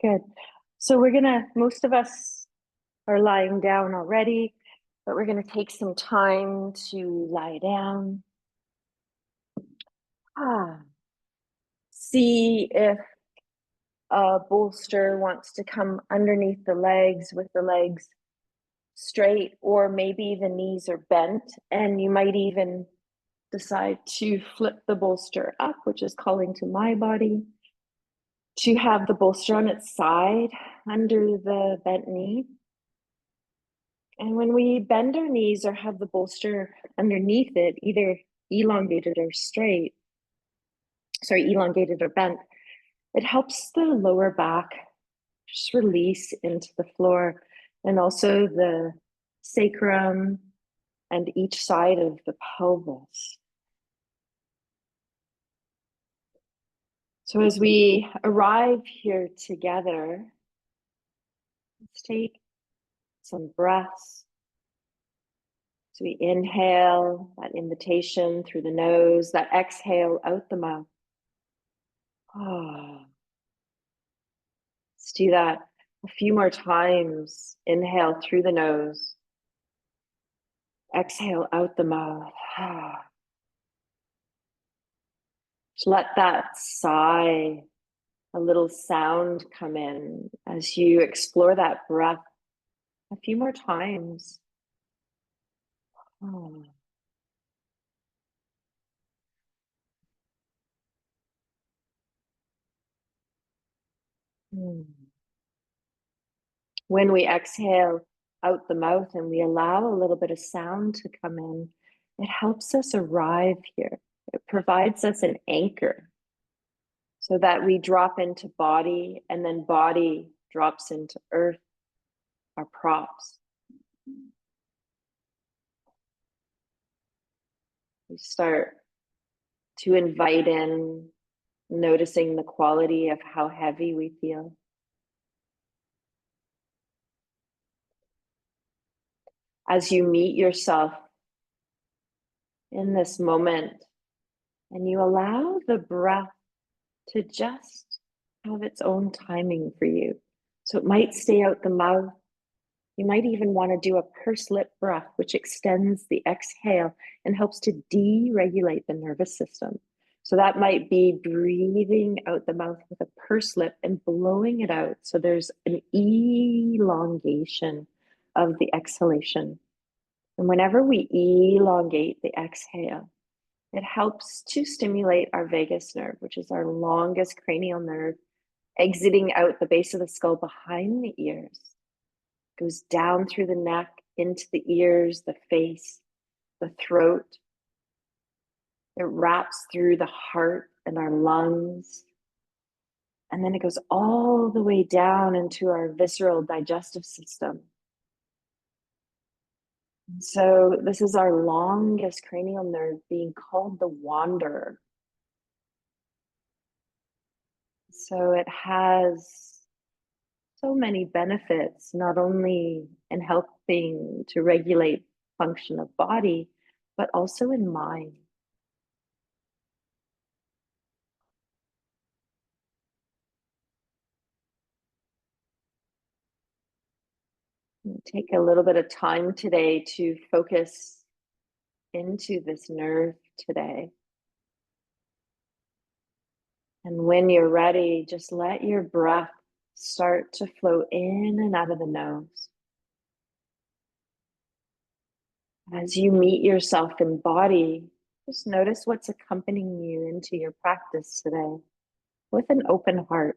Good. So most of us are lying down already, but we're gonna take some time to lie down. See if a bolster wants to come underneath the legs with the legs straight, or maybe the knees are bent, and you might even decide to flip the bolster up, which is calling to my body, to have the bolster on its side under the bent knee. And when we bend our knees or have the bolster underneath it, either elongated or elongated or bent, it helps the lower back just release into the floor, and also the sacrum and each side of the pelvis. So as we arrive here together, let's take some breaths. So we inhale, that invitation through the nose, that exhale out the mouth. Let's do that a few more times. Inhale through the nose. Exhale out the mouth. Just let that sigh, a little sound come in as you explore that breath a few more times. When we exhale out the mouth and we allow a little bit of sound to come in, it helps us arrive here. It provides us an anchor so that we drop into body, and then body drops into earth, our props. We start to invite in, noticing the quality of how heavy we feel. As you meet yourself in this moment and you allow the breath to just have its own timing for you. So it might stay out the mouth. You might even want to do a pursed lip breath, which extends the exhale and helps to deregulate the nervous system. So that might be breathing out the mouth with a pursed lip and blowing it out. So there's an elongation of the exhalation. And whenever we elongate the exhale, it helps to stimulate our vagus nerve, which is our longest cranial nerve, exiting out the base of the skull behind the ears. Goes down through the neck, into the ears, the face, the throat. It wraps through the heart and our lungs. And then it goes all the way down into our visceral digestive system. So this is our longest cranial nerve, being called the wanderer. So it has so many benefits, not only in helping to regulate function of body, but also in mind. Take a little bit of time today to focus into this nerve today. And when you're ready, just let your breath start to flow in and out of the nose. As you meet yourself in body, just notice what's accompanying you into your practice today with an open heart.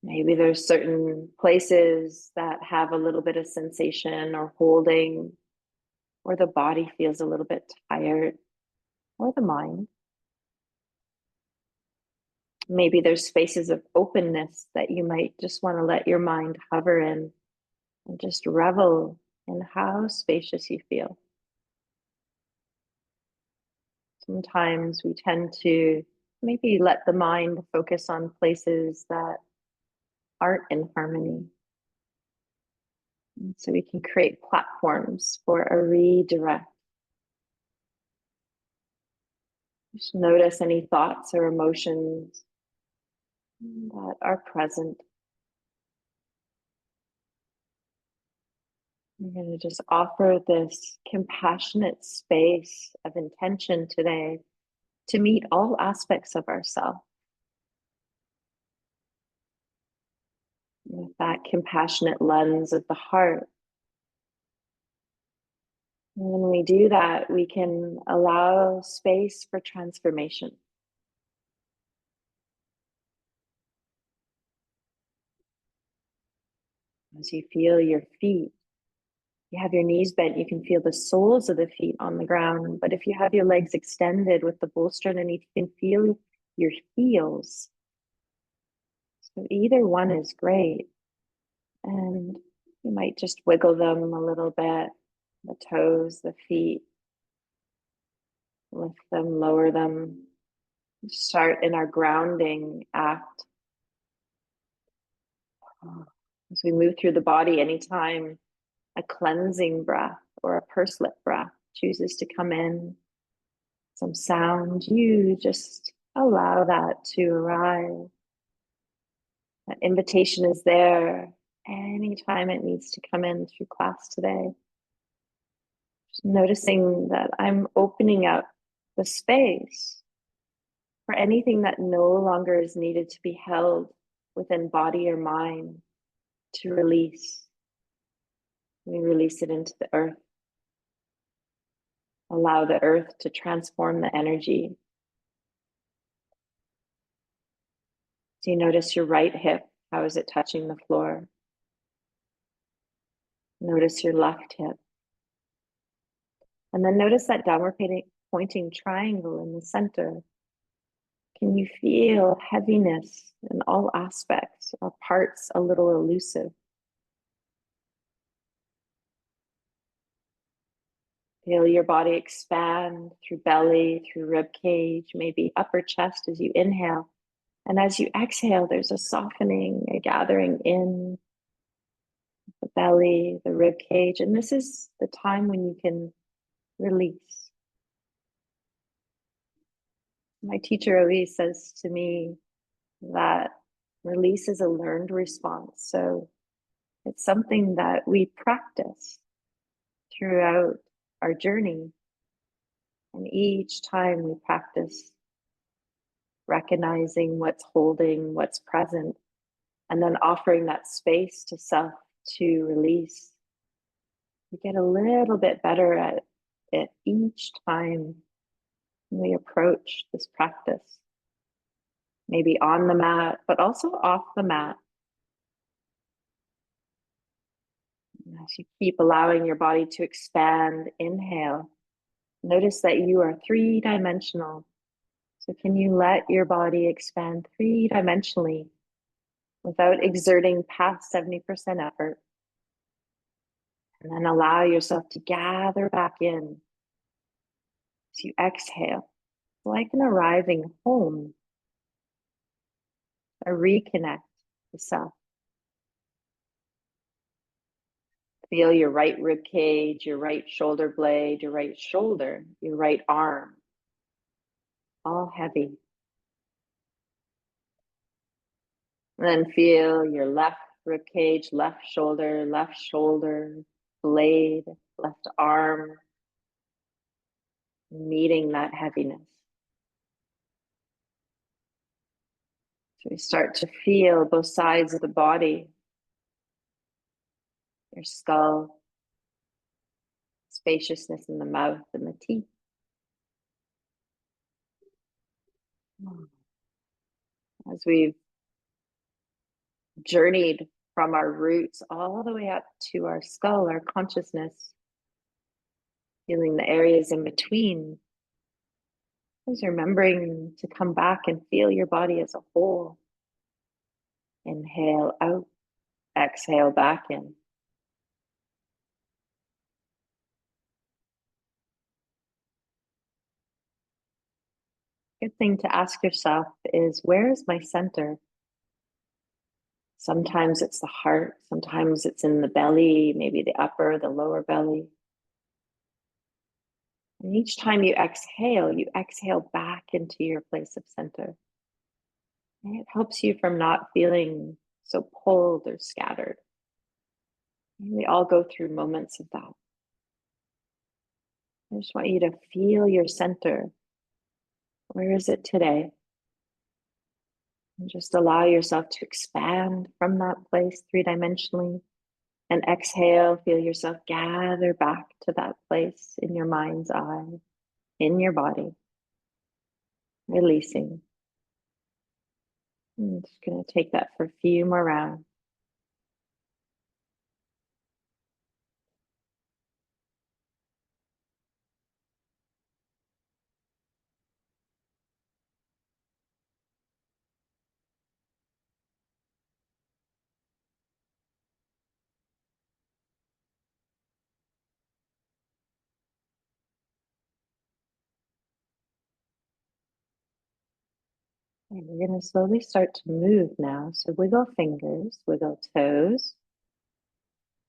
Maybe there's certain places that have a little bit of sensation or holding, or the body feels a little bit tired, or the mind. Maybe there's spaces of openness that you might just want to let your mind hover in and just revel in how spacious you feel. Sometimes we tend to maybe let the mind focus on places that aren't in harmony. And so we can create platforms for a redirect. Just notice any thoughts or emotions that are present. We're going to just offer this compassionate space of intention today to meet all aspects of ourselves with that compassionate lens of the heart. And when we do that, we can allow space for transformation. As you feel your feet, you have your knees bent, you can feel the soles of the feet on the ground. But if you have your legs extended with the bolster underneath, you can feel your heels. So either one is great. And you might just wiggle them a little bit, the toes, the feet, lift them, lower them. Start in our grounding act. As we move through the body, anytime a cleansing breath or a pursed lip breath chooses to come in, some sound, you just allow that to arrive. That invitation is there anytime it needs to come in through class today. Just noticing that I'm opening up the space for anything that no longer is needed to be held within body or mind to release. We release it into the earth. Allow the earth to transform the energy. So you notice your right hip. How is it touching the floor? Notice your left hip. And then notice that downward pointing triangle in the center. Can you feel heaviness in all aspects or parts a little elusive? Feel your body expand through belly, through rib cage, maybe upper chest as you inhale. And as you exhale, there's a softening, a gathering in the belly, the rib cage. And this is the time when you can release. My teacher always says to me that release is a learned response. So it's something that we practice throughout our journey. And each time we practice recognizing what's holding, what's present, and then offering that space to self to release. We get a little bit better at it each time we approach this practice. Maybe on the mat, but also off the mat. As you keep allowing your body to expand, inhale. Notice that you are three-dimensional. So can you let your body expand three-dimensionally without exerting past 70% effort? And then allow yourself to gather back in. As you exhale, like an arriving home, a reconnect with self. Feel your right rib cage, your right shoulder blade, your right shoulder, your right arm, all heavy. And then feel your left rib cage, left shoulder, blade, left arm, meeting that heaviness. So we start to feel both sides of the body, your skull, spaciousness in the mouth and the teeth. As we've journeyed from our roots all the way up to our skull, our consciousness, feeling the areas in between. Just remembering to come back and feel your body as a whole. Inhale out, exhale back in. Good thing to ask yourself is, where is my center? Sometimes it's the heart, sometimes it's in the belly, maybe the upper, the lower belly. And each time you exhale back into your place of center. It helps you from not feeling so pulled or scattered. We all go through moments of that. I just want you to feel your center. Where is it today? And just allow yourself to expand from that place three-dimensionally. And exhale, feel yourself gather back to that place in your mind's eye, in your body, releasing. I'm just going to take that for a few more rounds. And we're going to slowly start to move now. So wiggle fingers, wiggle toes.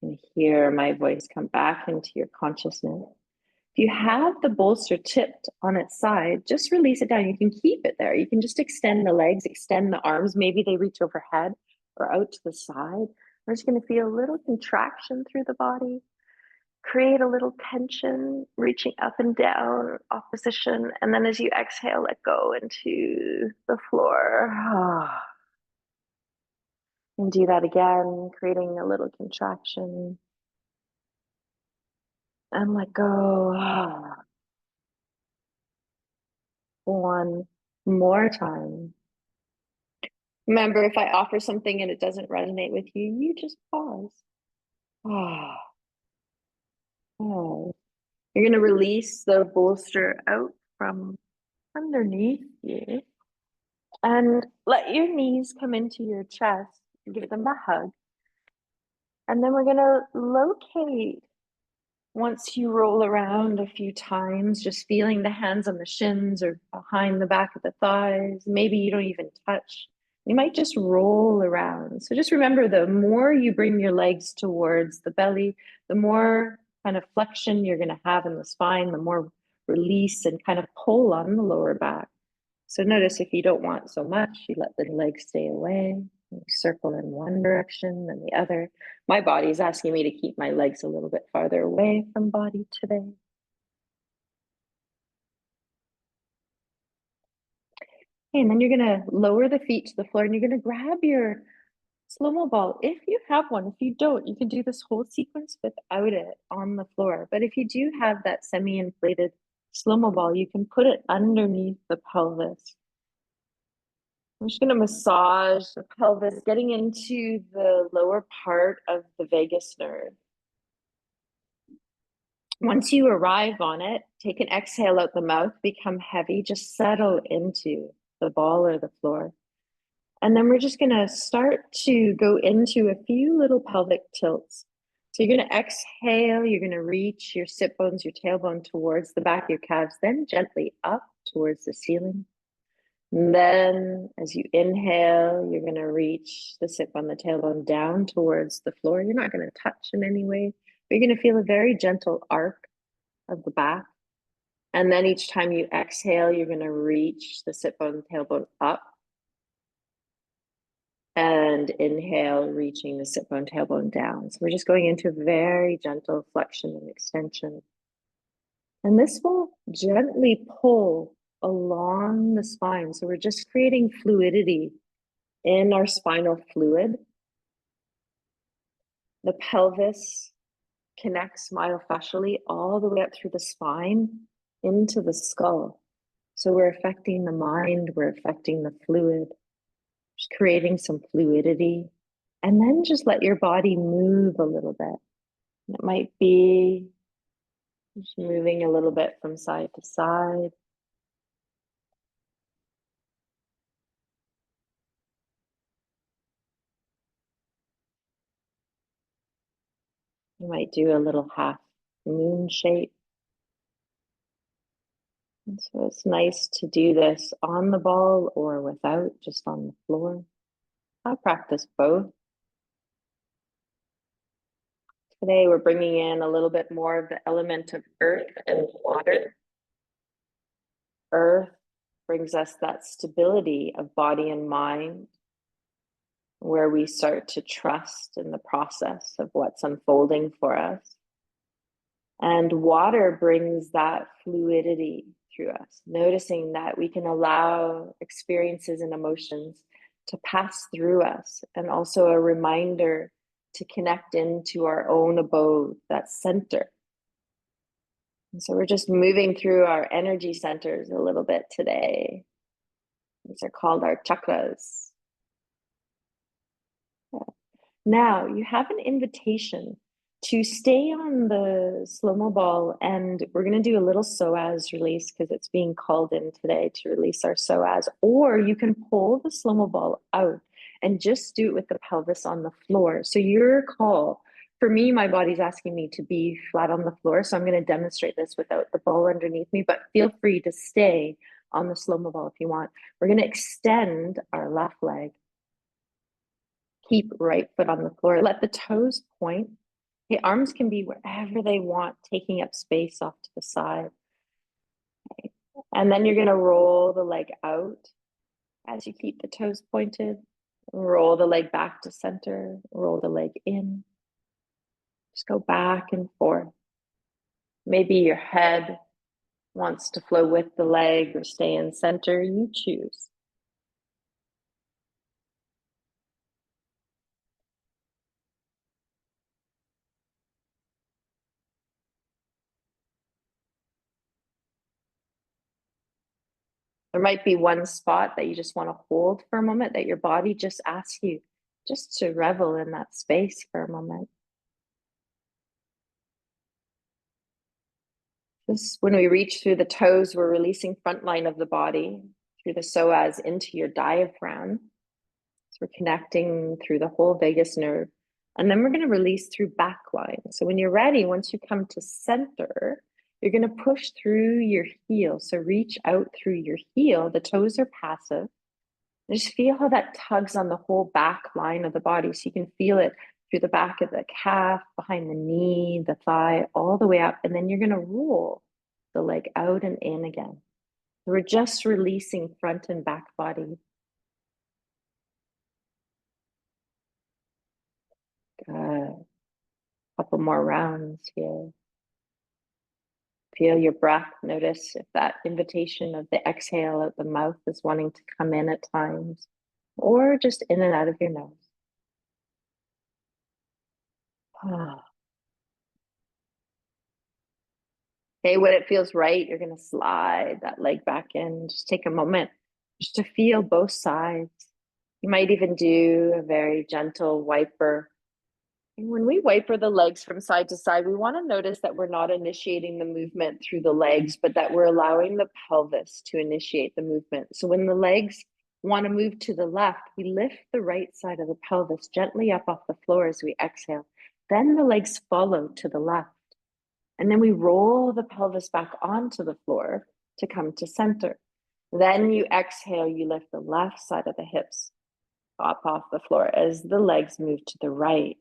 And hear my voice come back into your consciousness. If you have the bolster tipped on its side, just release it down. You can keep it there. You can just extend the legs, extend the arms. Maybe they reach overhead or out to the side. We're just going to feel a little contraction through the body. Create a little tension, reaching up and down, opposition. And then as you exhale, let go into the floor. And do that again, creating a little contraction. And let go. One more time. Remember, if I offer something and it doesn't resonate with you, you just pause. Oh. You're going to release the bolster out from underneath you and let your knees come into your chest. Give them a hug. And then we're going to locate, once you roll around a few times, just feeling the hands on the shins or behind the back of the thighs. Maybe you don't even touch. You might just roll around. So just remember, the more you bring your legs towards the belly, the more kind of flexion you're going to have in the spine, the more release and kind of pull on the lower back. So notice if you don't want so much, you let the legs stay away. You circle in one direction, then the other. My body is asking me to keep my legs a little bit farther away from body today. Okay, and then you're going to lower the feet to the floor and you're going to grab your slow-mo ball. If you have one, if you don't, you can do this whole sequence without it on the floor. But if you do have that semi-inflated slow-mo ball, you can put it underneath the pelvis. I'm just going to massage the pelvis, getting into the lower part of the vagus nerve. Once you arrive on it, take an exhale out the mouth, become heavy, just settle into the ball or the floor. And then we're just going to start to go into a few little pelvic tilts. So you're going to exhale, you're going to reach your sit bones, your tailbone towards the back of your calves, then gently up towards the ceiling. And then as you inhale, you're going to reach the sit bone, the tailbone down towards the floor. You're not going to touch in any way, but you're going to feel a very gentle arc of the back. And then each time you exhale, you're going to reach the sit bone, tailbone up. And inhale, reaching the sit bone, tailbone down. So we're just going into very gentle flexion and extension. And this will gently pull along the spine. So we're just creating fluidity in our spinal fluid. The pelvis connects myofascially all the way up through the spine into the skull. So we're affecting the mind, we're affecting the fluid, just creating some fluidity. And then just let your body move a little bit. It might be just moving a little bit from side to side. You might do a little half moon shape. And so it's nice to do this on the ball or without, just on the floor. I practice both. Today we're bringing in a little bit more of the element of earth and water. Earth brings us that stability of body and mind, where we start to trust in the process of what's unfolding for us. And water brings that fluidity through us, noticing that we can allow experiences and emotions to pass through us, and also a reminder to connect into our own abode, that center. And so we're just moving through our energy centers a little bit today. These are called our chakras. Yeah. Now you have an invitation to stay on the slow-mo ball, and we're going to do a little psoas release because it's being called in today to release our psoas. Or you can pull the slow-mo ball out and just do it with the pelvis on the floor. So your call. For me, my body's asking me to be flat on the floor, so I'm going to demonstrate this without the ball underneath me, but feel free to stay on the slow-mo ball if you want. We're going to extend our left leg. Keep right foot on the floor. Let the toes point. The arms can be wherever they want, taking up space off to the side. Okay. And then you're going to roll the leg out as you keep the toes pointed. Roll the leg back to center. Roll the leg in. Just go back and forth. Maybe your head wants to flow with the leg or stay in center. You choose. There might be one spot that you just want to hold for a moment, that your body just asks you just to revel in that space for a moment. This, when we reach through the toes, we're releasing front line of the body through the psoas into your diaphragm. So we're connecting through the whole vagus nerve. And then we're going to release through back line. So when you're ready, once you come to center, you're going to push through your heel. So reach out through your heel. The toes are passive. Just feel how that tugs on the whole back line of the body. So you can feel it through the back of the calf, behind the knee, the thigh, all the way up. And then you're going to roll the leg out and in again. We're just releasing front and back body. Good. Couple more rounds here. Feel your breath. Notice if that invitation of the exhale out the mouth is wanting to come in at times, or just in and out of your nose. Okay, when it feels right, you're going to slide that leg back in. Just take a moment just to feel both sides. You might even do a very gentle wiper. And when we wiper the legs from side to side, we want to notice that we're not initiating the movement through the legs, but that we're allowing the pelvis to initiate the movement. So when the legs want to move to the left, we lift the right side of the pelvis gently up off the floor as we exhale. Then the legs follow to the left. And then we roll the pelvis back onto the floor to come to center. Then you exhale, you lift the left side of the hips up off the floor as the legs move to the right.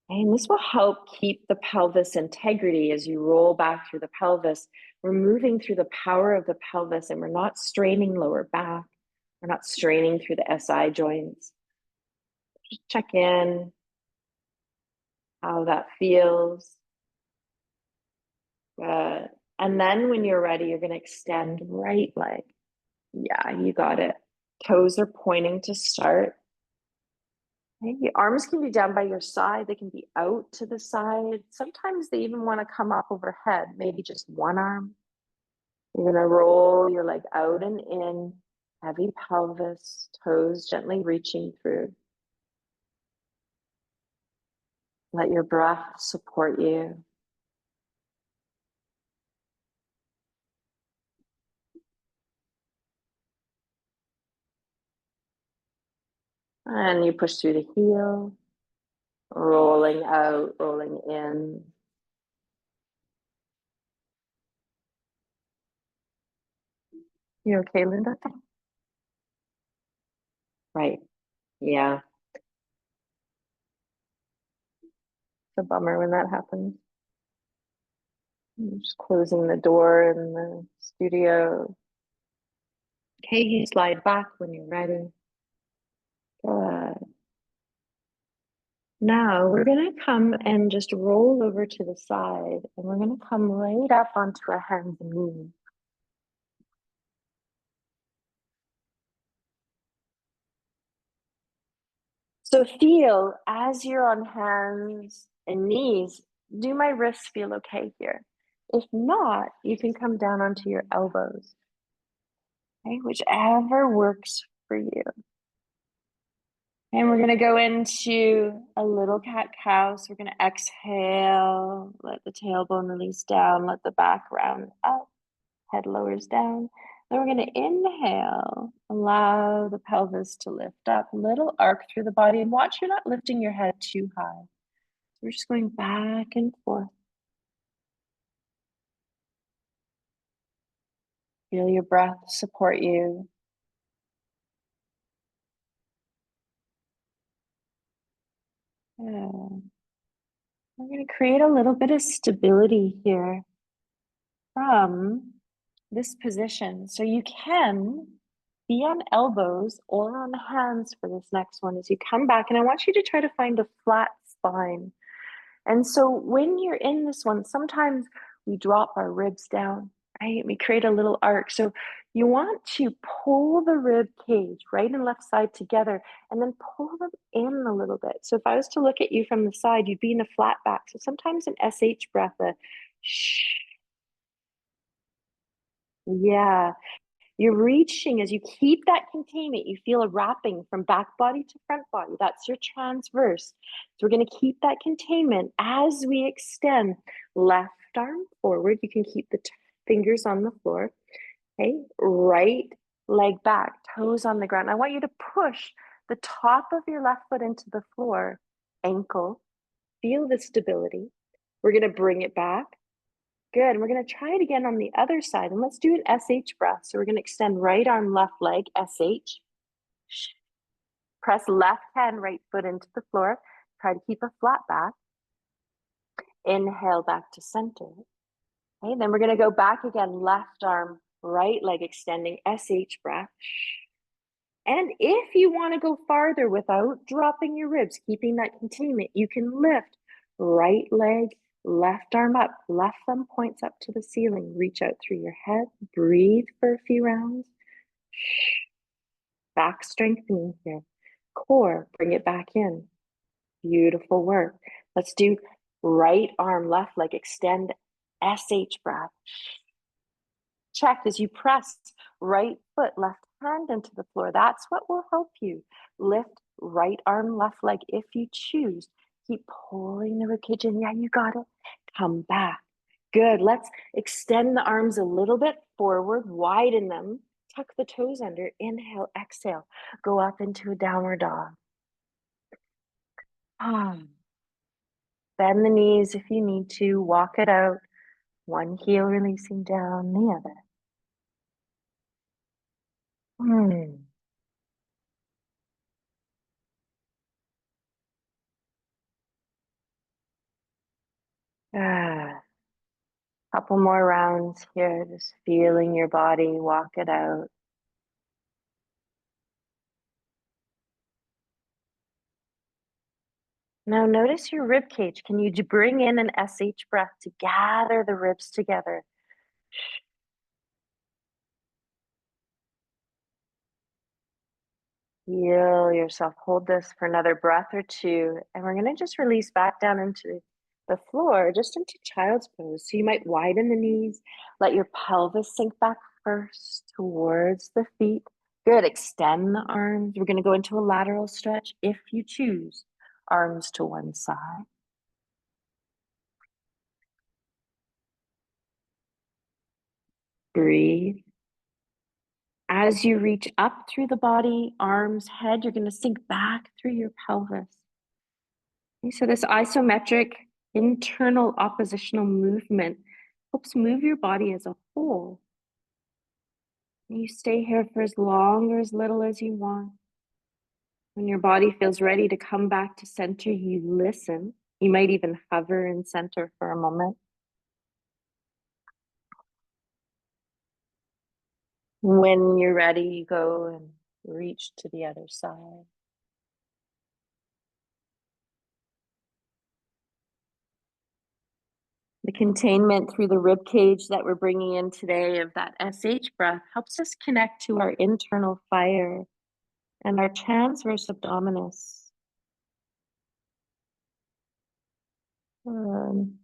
And this will help keep the pelvis integrity as you roll back through the pelvis. We're moving through the power of the pelvis, and we're not straining lower back. We're not straining through the SI joints. Just check in how that feels. Good. And then when you're ready, you're going to extend right leg. Yeah, you got it. Toes are pointing to start. Okay. Your arms can be down by your side. They can be out to the side. Sometimes they even want to come up overhead, maybe just one arm. You're going to roll your leg out and in, heavy pelvis, toes gently reaching through. Let your breath support you. And you push through the heel, rolling out, rolling in. You okay, Linda? Right. Yeah. It's a bummer when that happens. I'm just closing the door in the studio. Okay, you slide back when you're ready. Good. Now we're going to come and just roll over to the side, and we're going to come right up onto our hands and knees. So feel as you're on hands and knees, do my wrists feel okay here? If not, you can come down onto your elbows. Okay, whichever works for you. And we're going to go into a little cat-cow. So we're going to exhale, let the tailbone release down, let the back round up, head lowers down. Then we're going to inhale, allow the pelvis to lift up, little arc through the body, and watch you're not lifting your head too high. So we're just going back and forth. Feel your breath support you. Yeah. We're going to create a little bit of stability here from this position. So you can be on elbows or on hands for this next one as you come back. And I want you to try to find a flat spine. And so when you're in this one, sometimes we drop our ribs down, right? We create a little arc. So you want to pull the rib cage, right and left side together, and then pull them in a little bit. So if I was to look at you from the side, you'd be in a flat back. So sometimes an SH breath, a shh. Yeah, you're reaching as you keep that containment. You feel a wrapping from back body to front body. That's your transverse. So we're going to keep that containment as we extend left arm forward. You can keep the fingers on the floor. Okay, right leg back, toes on the ground. I want you to push the top of your left foot into the floor, ankle. Feel the stability. We're going to bring it back. Good. And we're going to try it again on the other side. And let's do an SH breath. So we're going to extend right arm, left leg, SH. Press left hand, right foot into the floor. Try to keep a flat back. Inhale back to center. Okay, then we're going to go back again, left arm, right leg extending, SH breath. And if you want to go farther without dropping your ribs, keeping that containment, you can lift right leg, left arm up, left thumb points up to the ceiling. Reach out through your head, breathe for a few rounds. Back strengthening here. Core, bring it back in. Beautiful work. Let's do right arm, left leg, extend, SH breath. Check as you press right foot, left hand into the floor. That's what will help you. Lift right arm, left leg if you choose. Keep pulling the ribcage in. Yeah, you got it. Come back. Good. Let's extend the arms a little bit forward, widen them, tuck the toes under. Inhale, exhale. Go up into a downward dog. Bend the knees if you need to. Walk it out. One heel releasing down the other. Couple more rounds here, just feeling your body, walk it out. Now notice your rib cage. Can you bring in an SH breath to gather the ribs together? Feel yourself. Hold this for another breath or two. And we're going to just release back down into the floor, just into child's pose. So you might widen the knees, let your pelvis sink back first towards the feet. Good. Extend the arms. We're going to go into a lateral stretch if you choose. Arms to one side. Breathe. As you reach up through the body, arms, head, you're going to sink back through your pelvis. Okay, so this isometric internal oppositional movement helps move your body as a whole. And you stay here for as long or as little as you want. When your body feels ready to come back to center, you listen. You might even hover in center for a moment. When you're ready, you go and reach to the other side. The containment through the rib cage that we're bringing in today of that SH breath helps us connect to our internal fire and our transverse abdominis. And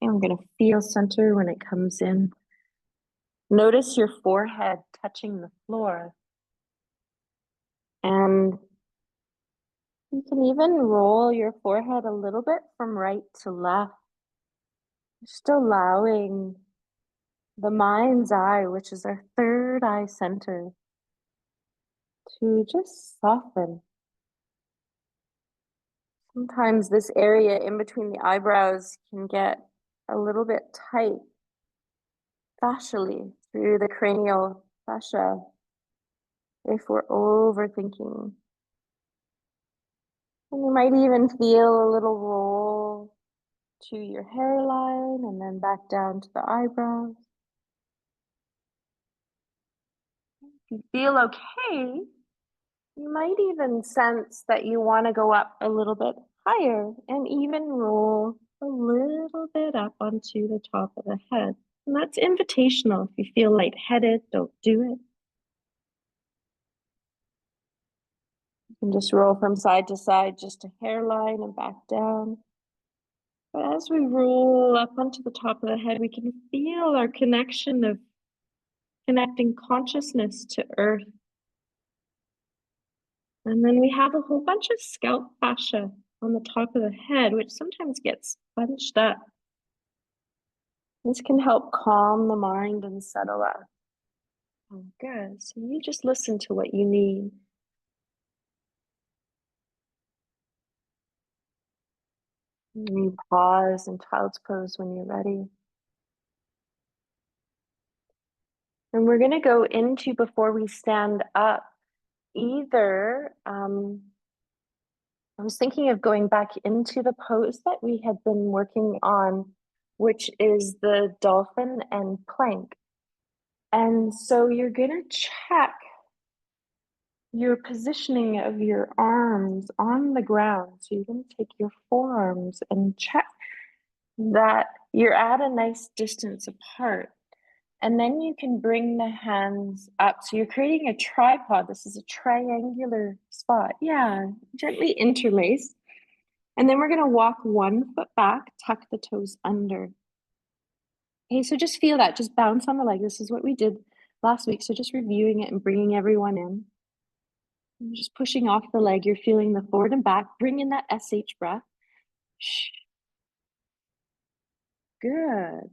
I'm going to feel center when it comes in. Notice your forehead touching the floor. And you can even roll your forehead a little bit from right to left. Just allowing the mind's eye, which is our third eye center, to just soften. Sometimes this area in between the eyebrows can get a little bit tight fascially through the cranial fascia if we're overthinking. And you might even feel a little roll to your hairline and then back down to the eyebrows. If you feel okay, you might even sense that you want to go up a little bit higher and even roll a little bit up onto the top of the head. And that's invitational. If you feel lightheaded, don't do it. You can just roll from side to side, just a hairline and back down. But as we roll up onto the top of the head, we can feel our connection of connecting consciousness to earth. And then we have a whole bunch of scalp fascia on the top of the head, which sometimes gets bunched up. This can help calm the mind and settle us. Oh, good. So you just listen to what you need. And you pause in child's pose when you're ready. And we're going to go into, before we stand up, either, I was thinking of going back into the pose that we had been working on, which is the dolphin and plank. And so you're going to check your positioning of your arms on the ground. So you're going to take your forearms and check that you're at a nice distance apart. And then you can bring the hands up. So you're creating a tripod. This is a triangular spot. Yeah, gently interlace. And then we're going to walk 1 foot back, tuck the toes under. Okay, so just feel that. Just bounce on the leg. This is what we did last week. So just reviewing it and bringing everyone in. And just pushing off the leg. You're feeling the forward and back. Bring in that SH breath. Shh. Good.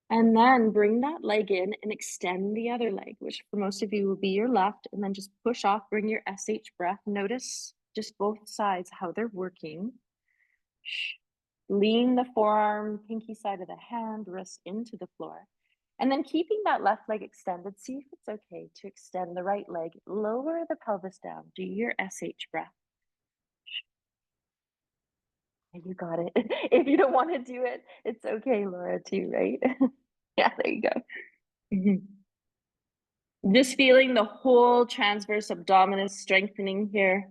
And then bring that leg in and extend the other leg, which for most of you will be your left. And then just push off, bring your SH breath. Notice just both sides, how they're working. Lean the forearm, pinky side of the hand, wrist into the floor. And then keeping that left leg extended, see if it's okay to extend the right leg. Lower the pelvis down. Do your SH breath. You got it. If you don't want to do it, it's okay, Laura, too, right? Yeah, there you go. Just feeling the whole transverse abdominis strengthening here.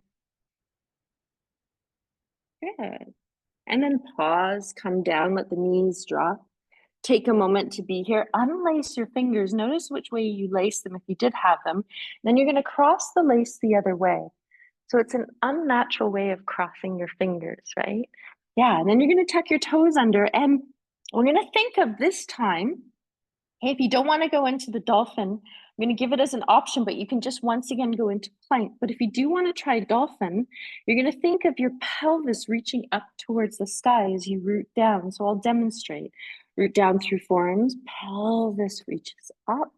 Good. And then pause, come down, let the knees drop. Take a moment to be here. Unlace your fingers. Notice which way you lace them if you did have them. Then you're going to cross the lace the other way. So it's an unnatural way of crossing your fingers, right? Yeah, and then you're going to tuck your toes under. And we're going to think of this time. Hey, if you don't want to go into the dolphin, I'm going to give it as an option, but you can just once again go into plank. But if you do want to try dolphin, you're going to think of your pelvis reaching up towards the sky as you root down. So I'll demonstrate. Root down through forearms, pelvis reaches up.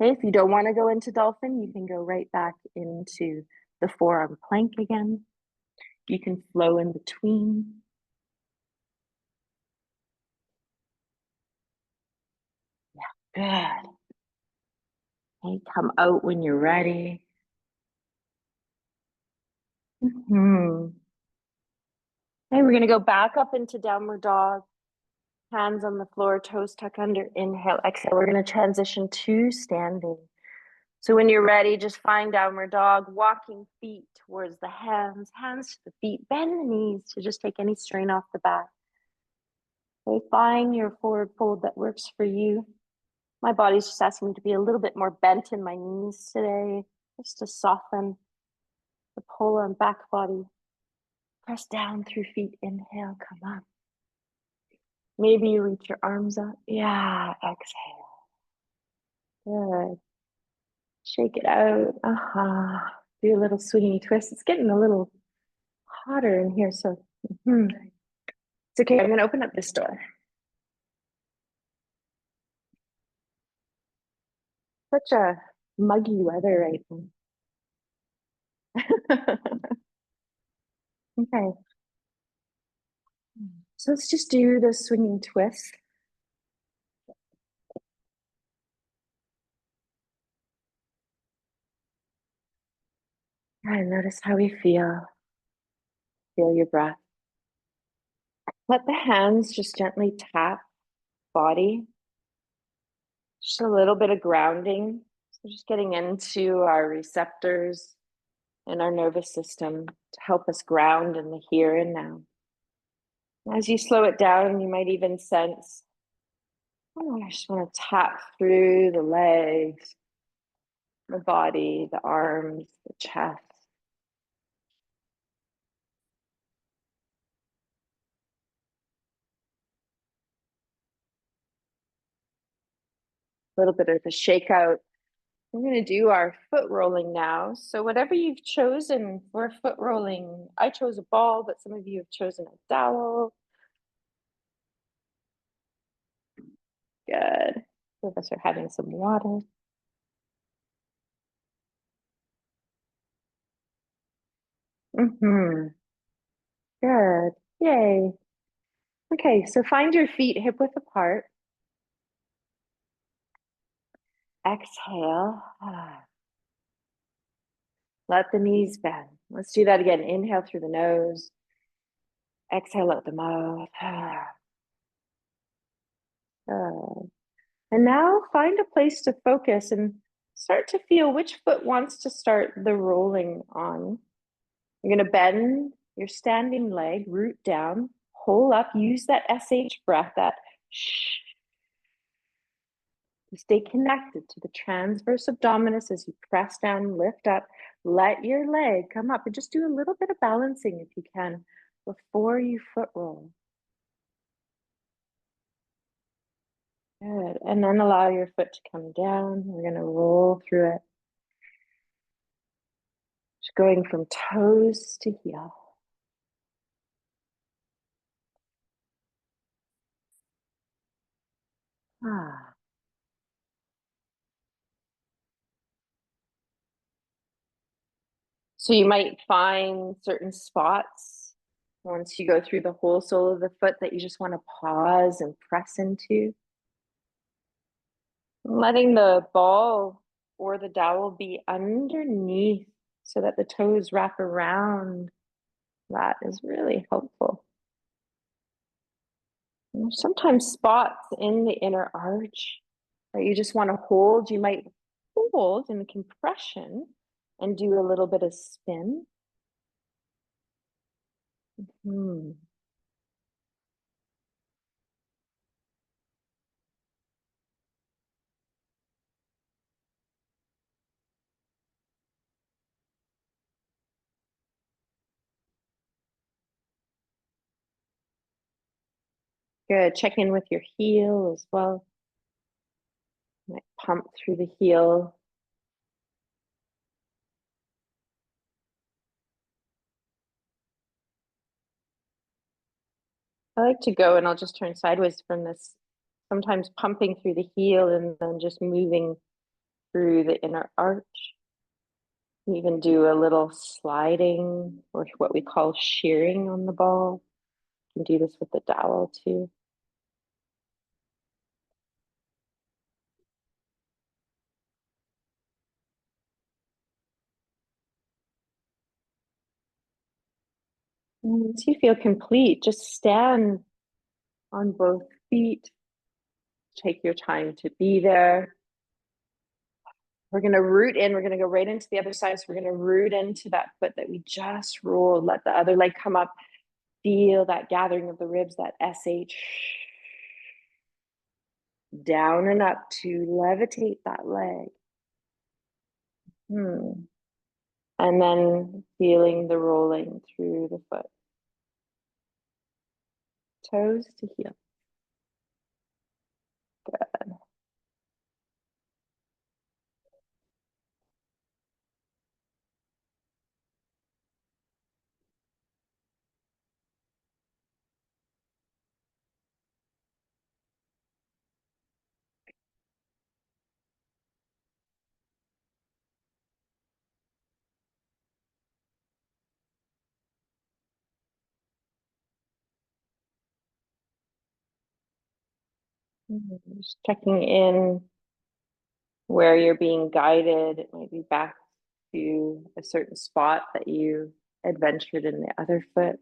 Okay, if you don't want to go into dolphin, you can go right back into the forearm plank again. You can flow in between. Yeah, good. Okay, come out when you're ready. Okay, we're gonna go back up into downward dog. Hands on the floor, toes tuck under. Inhale, exhale. We're gonna transition to standing. So when you're ready, just find downward dog, walking feet towards the hands, hands to the feet, bend the knees to just take any strain off the back. Okay, find your forward fold that works for you. My body's just asking me to be a little bit more bent in my knees today, just to soften the pull on back body. Press down through feet. Inhale, come up. Maybe you reach your arms up. Yeah, exhale. Good. Shake it out. Do a little swingy twist. It's getting a little hotter in here, so it's okay. I'm going to open up this door. Such a muggy weather right now. Okay. So let's just do the swinging twist. And notice how we feel. Feel your breath. Let the hands just gently tap body. Just a little bit of grounding. So just getting into our receptors and our nervous system to help us ground in the here and now. As you slow it down, you might even sense, oh, I just want to tap through the legs, the body, the arms, the chest. A little bit of a shakeout. We're going to do our foot rolling now. So whatever you've chosen for foot rolling, I chose a ball, but some of you have chosen a dowel. Good. Some of us are having some water. Good. Yay. Okay, so find your feet hip width apart. Exhale. Let the knees bend. Let's do that again. Inhale through the nose. Exhale out the mouth. Good. And now find a place to focus and start to feel which foot wants to start the rolling on. You're going to bend your standing leg, root down, pull up, use that SH breath, that shh, to stay connected to the transverse abdominis as you press down, lift up, let your leg come up, and just do a little bit of balancing if you can before you foot roll. Good. And then allow your foot to come down. We're going to roll through it. Just going from toes to heel. Ah. So you might find certain spots once you go through the whole sole of the foot that you just want to pause and press into. Letting the ball or the dowel be underneath so that the toes wrap around. That is really helpful. There's sometimes spots in the inner arch that you just want to hold. You might hold in compression and do a little bit of spin. Good. Check in with your heel as well. Might pump through the heel. I like to go, and I'll just turn sideways from this, sometimes pumping through the heel and then just moving through the inner arch. Even do a little sliding or what we call shearing on the ball. You can do this with the dowel too. Once you feel complete, just stand on both feet. Take your time to be there. We're going to root in. We're going to go right into the other side. So we're going to root into that foot that we just rolled. Let the other leg come up. Feel that gathering of the ribs, that SH. Down and up to levitate that leg. And then feeling the rolling through the foot. Toes to heel. Good. Just checking in where you're being guided. It might be back to a certain spot that you adventured in the other foot. It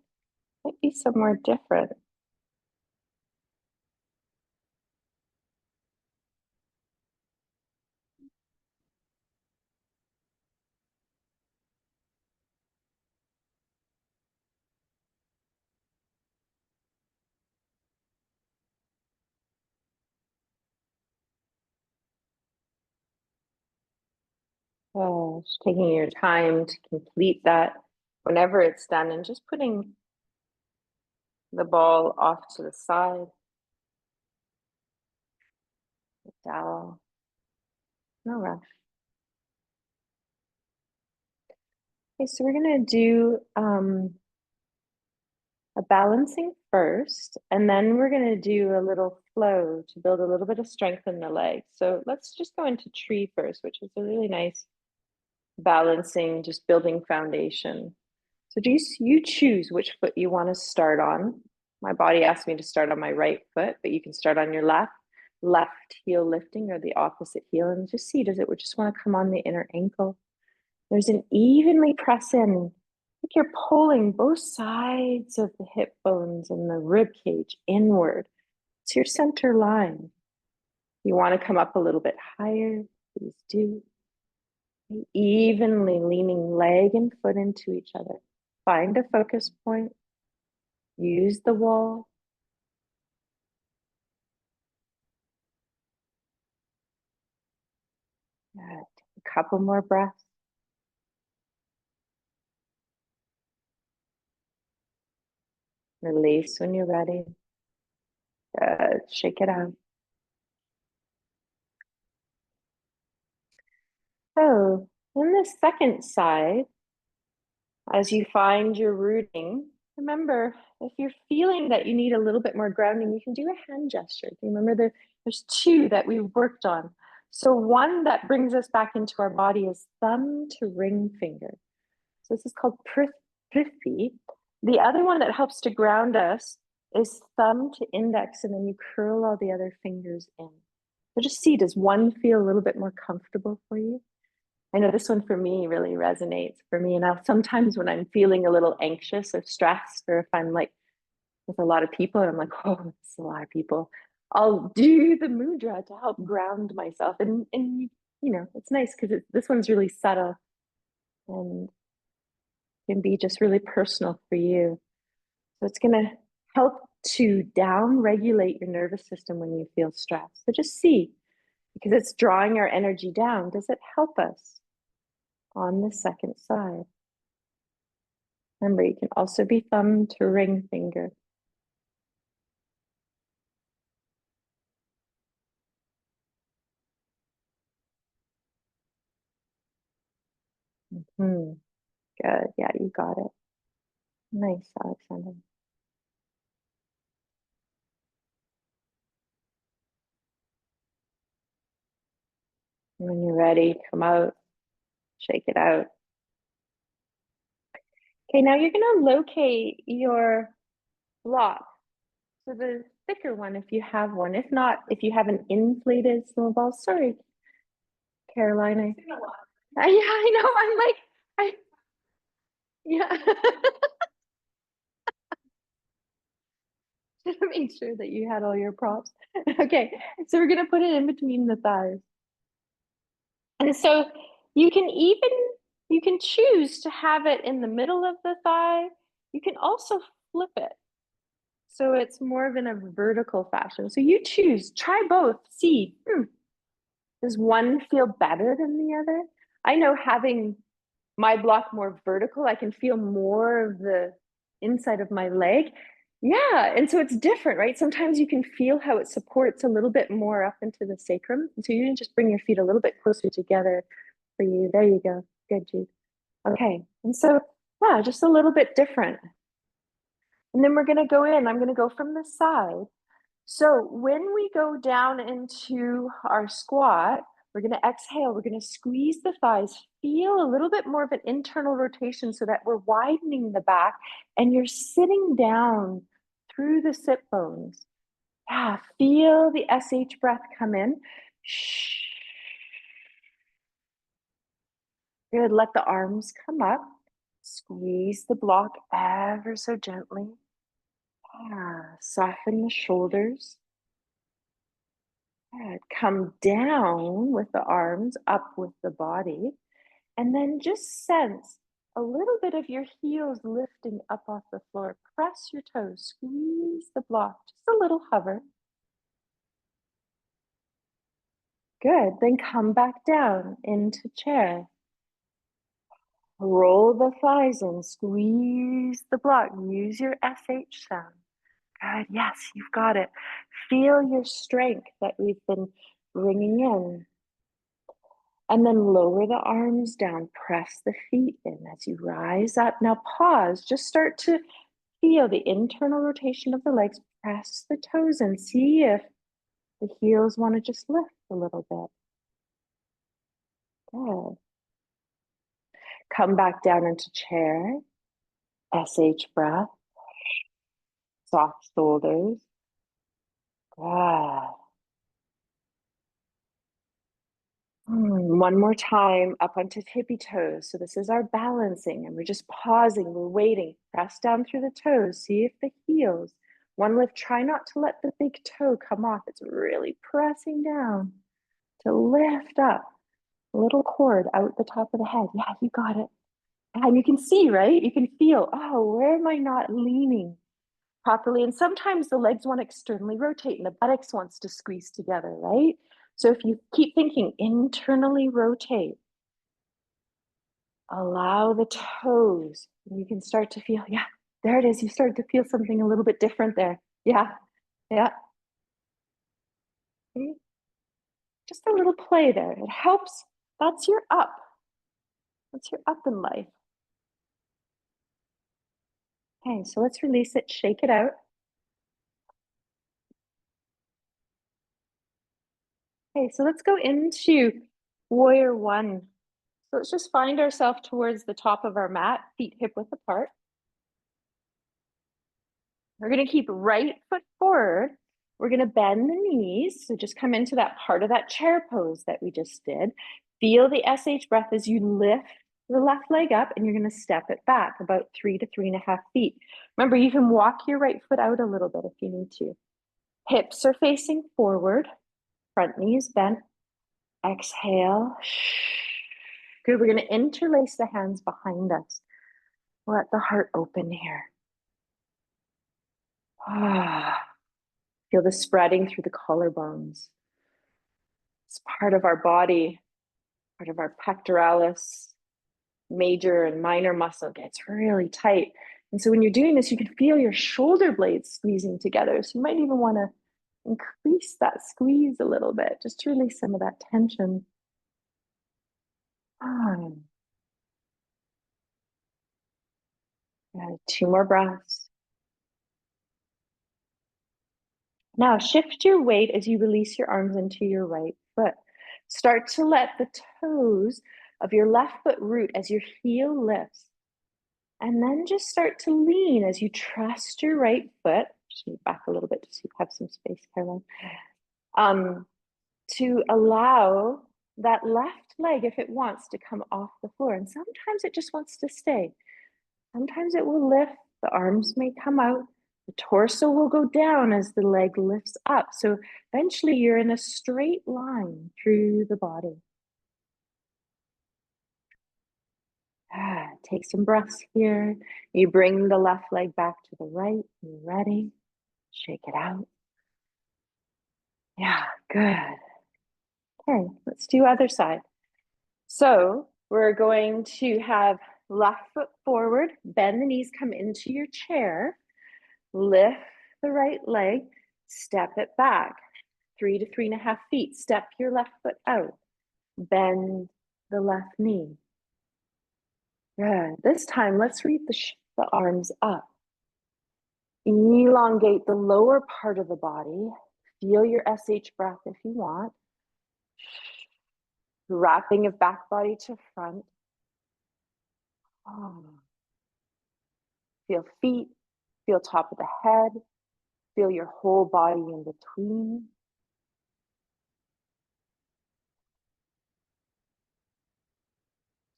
might be somewhere different. Just taking your time to complete that whenever it's done, and just putting the ball off to the side. The dowel. No rush. Okay, so we're gonna do a balancing first, and then we're gonna do a little flow to build a little bit of strength in the legs. So let's just go into tree first, which is a really nice balancing, just building foundation. So do you choose which foot you want to start on? My body asked me to start on my right foot, but you can start on your left heel lifting or the opposite heel, and just see, does it just want to come on the inner ankle? There's an evenly press in. Like you're pulling both sides of the hip bones and the rib cage inward. It's your center line. You want to come up a little bit higher, please do. Evenly leaning leg and foot into each other. Find a focus point. Use the wall. Good. A couple more breaths. Release when you're ready. Good. Shake it out. So, in the second side, as you find your rooting, remember, if you're feeling that you need a little bit more grounding, you can do a hand gesture. Remember, there's two that we've worked on. So one that brings us back into our body is thumb to ring finger. So this is called prithvi. The other one that helps to ground us is thumb to index, and then you curl all the other fingers in. So just see, does one feel a little bit more comfortable for you? I know this one for me really resonates for me. Now, sometimes when I'm feeling a little anxious or stressed, or if I'm like with a lot of people and I'm like, oh, it's a lot of people, I'll do the mudra to help ground myself. And you know, it's nice because this one's really subtle and can be just really personal for you. So it's going to help to down regulate your nervous system when you feel stressed. So just see, because it's drawing our energy down, does it help us on the second side? Remember, you can also be thumb to ring finger. Good. Yeah, you got it. Nice, Alexander. When you're ready, come out, shake it out. Okay, now you're going to locate your block. So the thicker one, if you have one. If not, if you have an inflated snowball, sorry, Caroline. Yeah, I know. I'm like, I, yeah. to make sure that you had all your props. Okay, so we're gonna put it in between the thighs. And so you can even, you can choose to have it in the middle of the thigh. You can also flip it. So it's more of in a vertical fashion. So you choose, try both, see, does one feel better than the other? I know having my block more vertical, I can feel more of the inside of my leg. Yeah, and so it's different, right? Sometimes you can feel how it supports a little bit more up into the sacrum. And so you can just bring your feet a little bit closer together for you. There you go. Good, Jude. Okay, and so, yeah, just a little bit different. And then we're gonna go in, I'm gonna go from the side. So when we go down into our squat, we're gonna exhale, we're gonna squeeze the thighs, feel a little bit more of an internal rotation so that we're widening the back and you're sitting down through the sit bones. Yeah, feel the SH breath come in. Shh. Good, let the arms come up. Squeeze the block ever so gently. Yeah, soften the shoulders. Good. Come down with the arms, up with the body, and then just sense a little bit of your heels lifting up off the floor. Press your toes, squeeze the block, just a little hover. Good. Then come back down into chair. Roll the thighs in, squeeze the block. Use your SH sound. Good. Yes, you've got it. Feel your strength that we've been bringing in. And then lower the arms down, press the feet in as you rise up. Now pause, just start to feel the internal rotation of the legs. Press the toes and see if the heels want to just lift a little bit. Good. Come back down into chair. SH breath. Soft shoulders. Good. One more time, up onto tippy toes. So this is our balancing, and we're just pausing, we're waiting. Press down through the toes, see if the heels. One lift, try not to let the big toe come off. It's really pressing down to lift up. Little cord out the top of the head. Yeah, you got it. And you can see, right? You can feel, oh, where am I not leaning properly? And sometimes the legs want to externally rotate and the buttocks wants to squeeze together, right? So if you keep thinking internally rotate, allow the toes, and you can start to feel, yeah, there it is. You start to feel something a little bit different there. Yeah, yeah. Okay. Just a little play there. It helps. That's your up. That's your up in life. Okay, so let's release it, shake it out. Okay, so let's go into warrior one. So let's just find ourselves towards the top of our mat, feet hip width apart. We're gonna keep right foot forward. We're gonna bend the knees. So just come into that part of that chair pose that we just did. Feel the SH breath as you lift the left leg up and you're gonna step it back about 3 to 3.5 feet. Remember, you can walk your right foot out a little bit if you need to. Hips are facing forward, front knee is bent. Exhale. Good, we're gonna interlace the hands behind us. Let the heart open here. Feel the spreading through the collarbones. It's part of our body, part of our pectoralis, major and minor muscle gets really tight. And so when you're doing this, you can feel your shoulder blades squeezing together. So you might even want to increase that squeeze a little bit, just to release some of that tension. Two more breaths. Now shift your weight as you release your arms into your right foot. Start to let the toes of your left foot root as your heel lifts. And then just start to lean as you trust your right foot. Just move back a little bit so you have some space, Caroline. To allow that left leg, if it wants, to come off the floor. And sometimes it just wants to stay. Sometimes it will lift, the arms may come out. The torso will go down as the leg lifts up. So eventually you're in a straight line through the body. Take some breaths here. You bring the left leg back to the right. You ready? Shake it out. Yeah, good. Okay, let's do other side. So we're going to have left foot forward, bend the knees, come into your chair, lift the right leg, step it back 3 to 3.5 feet. Step your left foot out, bend the left knee. Good. This time, let's reach the arms up. Elongate the lower part of the body. Feel your SH breath if you want. Wrapping of back body to front. Oh. Feel feet, feel top of the head, feel your whole body in between.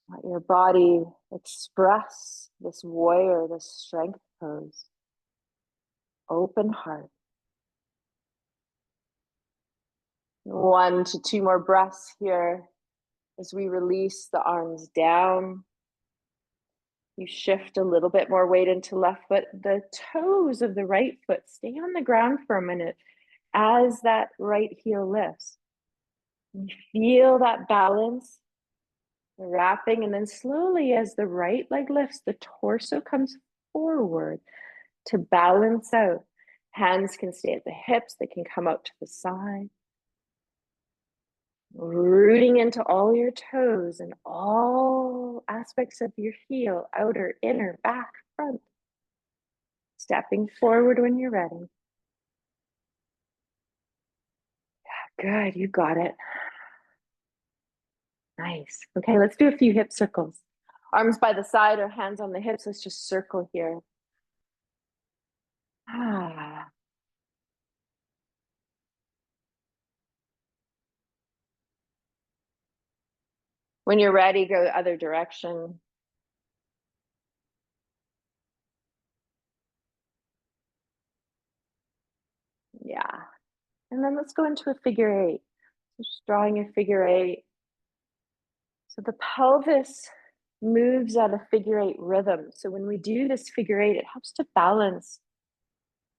Let your body express this warrior, this strength pose. Open heart. 1 to 2 more breaths here as we release the arms down. You shift a little bit more weight into left foot. The toes of the right foot stay on the ground for a minute as that right heel lifts. You feel that balance, the wrapping, and then slowly as the right leg lifts, the torso comes forward to balance out. Hands can stay at the hips, they can come out to the side. Rooting into all your toes and all aspects of your heel, outer, inner, back, front. Stepping forward when you're ready. Good, you got it. Nice. Okay, let's do a few hip circles. Arms by the side or hands on the hips. Let's just circle here. When you're ready, go the other direction. Yeah. And then let's go into a figure eight. So just drawing a figure eight. So the pelvis moves at a figure eight rhythm. So when we do this figure eight, it helps to balance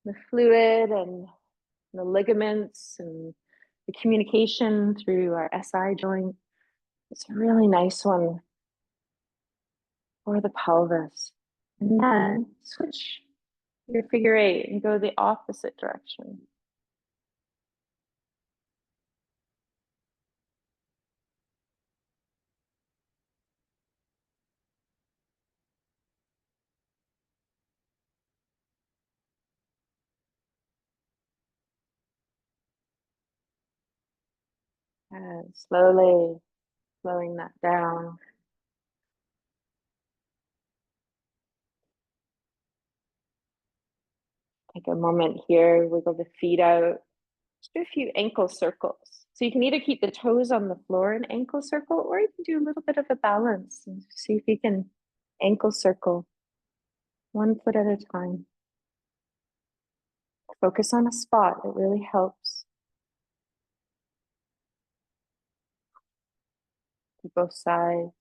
the fluid and the ligaments and the communication through our SI joint. It's a really nice one for the pelvis. And then switch your figure eight and go the opposite direction. And slowly slowing that down. Take a moment here, wiggle the feet out. Just do a few ankle circles. So you can either keep the toes on the floor in ankle circle, or you can do a little bit of a balance and see if you can ankle circle 1 foot at a time. Focus on a spot, it really helps. Do both sides.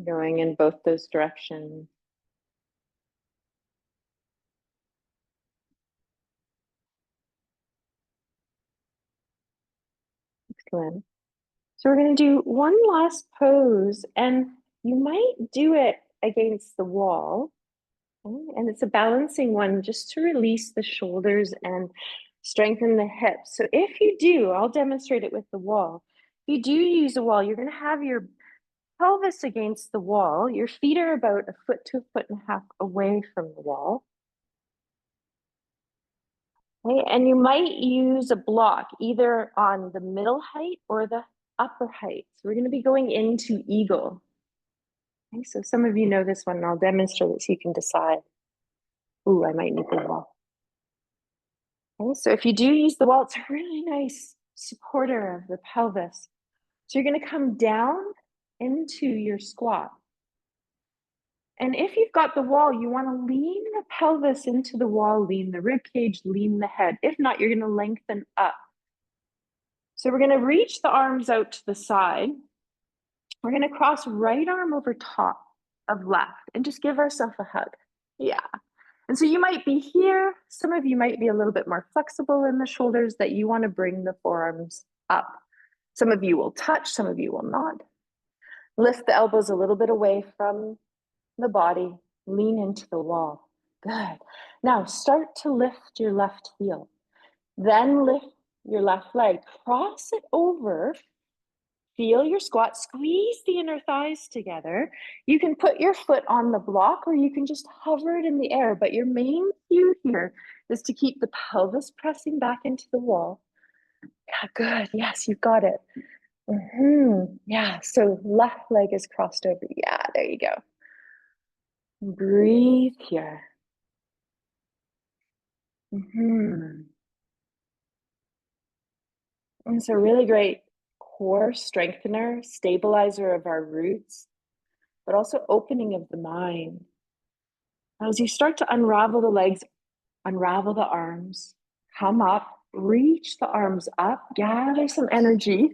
Going in both those directions. Excellent. So we're going to do one last pose, and you might do it against the wall. Okay? And it's a balancing one just to release the shoulders and strengthen the hips. So if you do, I'll demonstrate it with the wall. If you do use a wall, you're going to have your pelvis against the wall. Your feet are about 1 foot to 1.5 feet away from the wall. Okay, and you might use a block either on the middle height or the upper height. So we're going to be going into eagle. Okay, so some of you know this one, and I'll demonstrate it so you can decide. Ooh, I might need the wall. Okay, so if you do use the wall, it's a really nice supporter of the pelvis. So you're going to come down into your squat. And if you've got the wall, you want to lean the pelvis into the wall, lean the rib cage, lean the head. If not, you're going to lengthen up. So we're going to reach the arms out to the side. We're going to cross right arm over top of left and just give ourselves a hug. Yeah. And so you might be here. Some of you might be a little bit more flexible in the shoulders, that you want to bring the forearms up. Some of you will touch, some of you will not. Lift the elbows a little bit away from the body, lean into the wall. Good. Now start to lift your left heel. Then lift your left leg, cross it over. Feel your squat, squeeze the inner thighs together. You can put your foot on the block or you can just hover it in the air, but your main cue here is to keep the pelvis pressing back into the wall. Yeah, good. Yes, you've got it. Yeah, so left leg is crossed over. Yeah, there you go. Breathe here. It's a really great core strengthener, stabilizer of our roots, but also opening of the mind. As you start to unravel the legs, unravel the arms, come up, reach the arms up, gather some energy.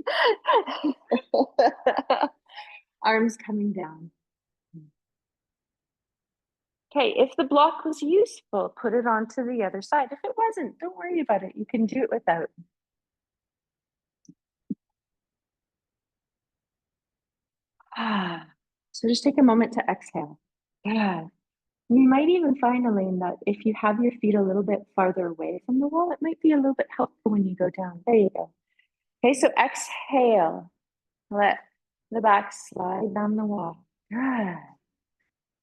Arms coming down. Okay, if the block was useful, put it onto the other side. If it wasn't, don't worry about it. You can do it without. So just take a moment to exhale. Yeah. You might even find, Elaine, that if you have your feet a little bit farther away from the wall, it might be a little bit helpful when you go down. There you go. Okay, so exhale. Let the back slide down the wall. Good.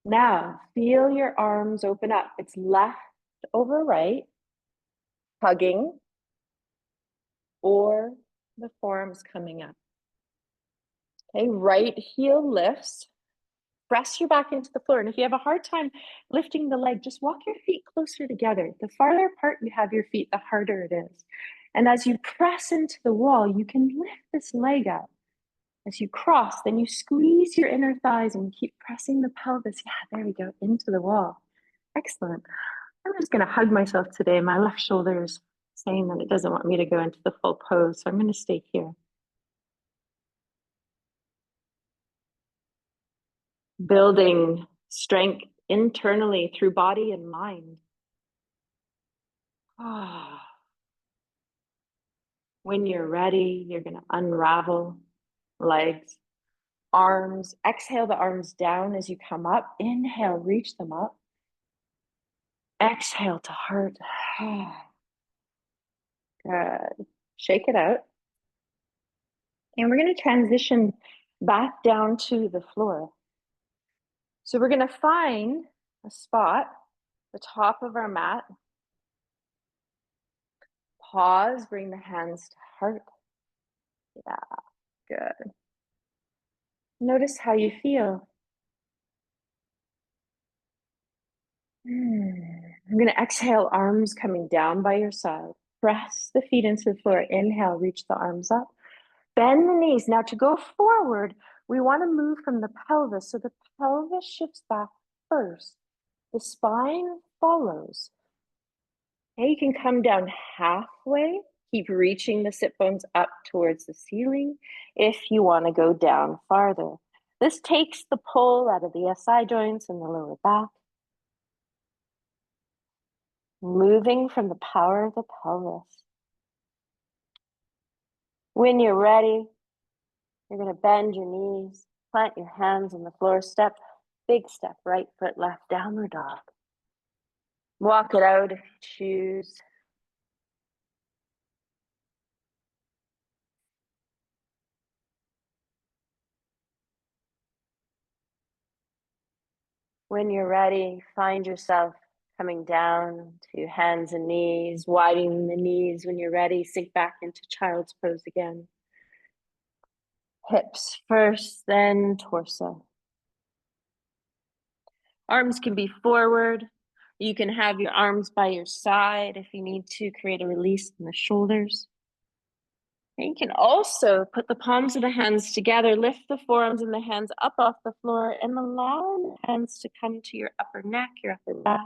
Now, feel your arms open up. It's left over right, hugging, or the forearms coming up. Okay, right heel lifts. Press your back into the floor. And if you have a hard time lifting the leg, just walk your feet closer together. The farther apart you have your feet, the harder it is. And as you press into the wall, you can lift this leg up. As you cross, then you squeeze your inner thighs and keep pressing the pelvis. Yeah, there we go, into the wall. Excellent. I'm just going to hug myself today. My left shoulder is saying that it doesn't want me to go into the full pose, so I'm going to stay here. Building strength internally through body and mind. When you're ready, you're going to unravel legs, arms. Exhale the arms down as you come up. Inhale, reach them up. Exhale to heart. Good. Shake it out. And we're going to transition back down to the floor. So we're going to find a spot, the top of our mat. Pause, bring the hands to heart. Yeah, good. Notice how you feel. I'm going to exhale, arms coming down by your side. Press the feet into the floor. Inhale, reach the arms up. Bend the knees. Now to go forward, we want to move from the pelvis. So the pelvis shifts back first. The spine follows. Okay, you can come down halfway. Keep reaching the sit bones up towards the ceiling if you want to go down farther. This takes the pull out of the SI joints and the lower back. Moving from the power of the pelvis. When you're ready, you're going to bend your knees, plant your hands on the floor, big step, right foot left, downward dog. Walk it out if you choose. When you're ready, find yourself coming down to hands and knees, widening the knees. When you're ready, sink back into child's pose again. Hips first, then torso. Arms can be forward. You can have your arms by your side if you need to create a release in the shoulders. You can also put the palms of the hands together, lift the forearms and the hands up off the floor, and allow the hands to come to your upper neck, your upper back.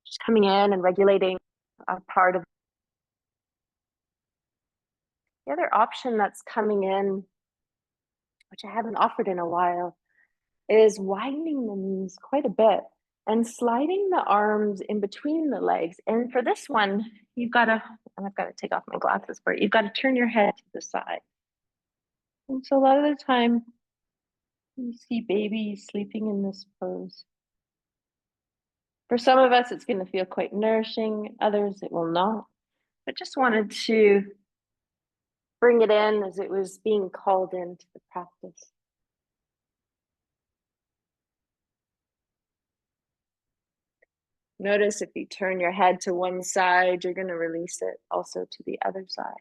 Just coming in and regulating a part of the other option that's coming in, which I haven't offered in a while, is widening the knees quite a bit and sliding the arms in between the legs. And for this one, you've got to, and I've got to take off my glasses for it, you've got to turn your head to the side. And so a lot of the time, you see babies sleeping in this pose. For some of us, it's going to feel quite nourishing. Others, it will not. But just wanted to bring it in as it was being called into the practice. Notice if you turn your head to one side, you're going to release it also to the other side.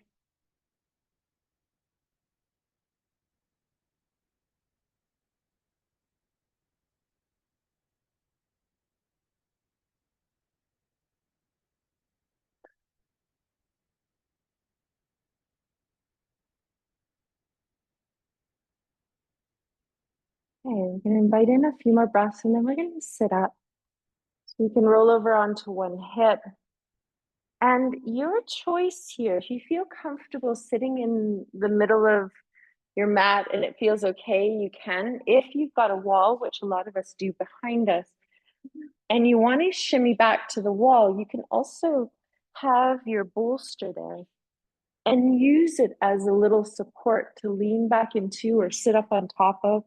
Okay, we're going to invite in a few more breaths and then we're going to sit up. So you can roll over onto one hip. And your choice here, if you feel comfortable sitting in the middle of your mat and it feels okay, you can. If you've got a wall, which a lot of us do behind us, and you want to shimmy back to the wall, you can also have your bolster there and use it as a little support to lean back into or sit up on top of.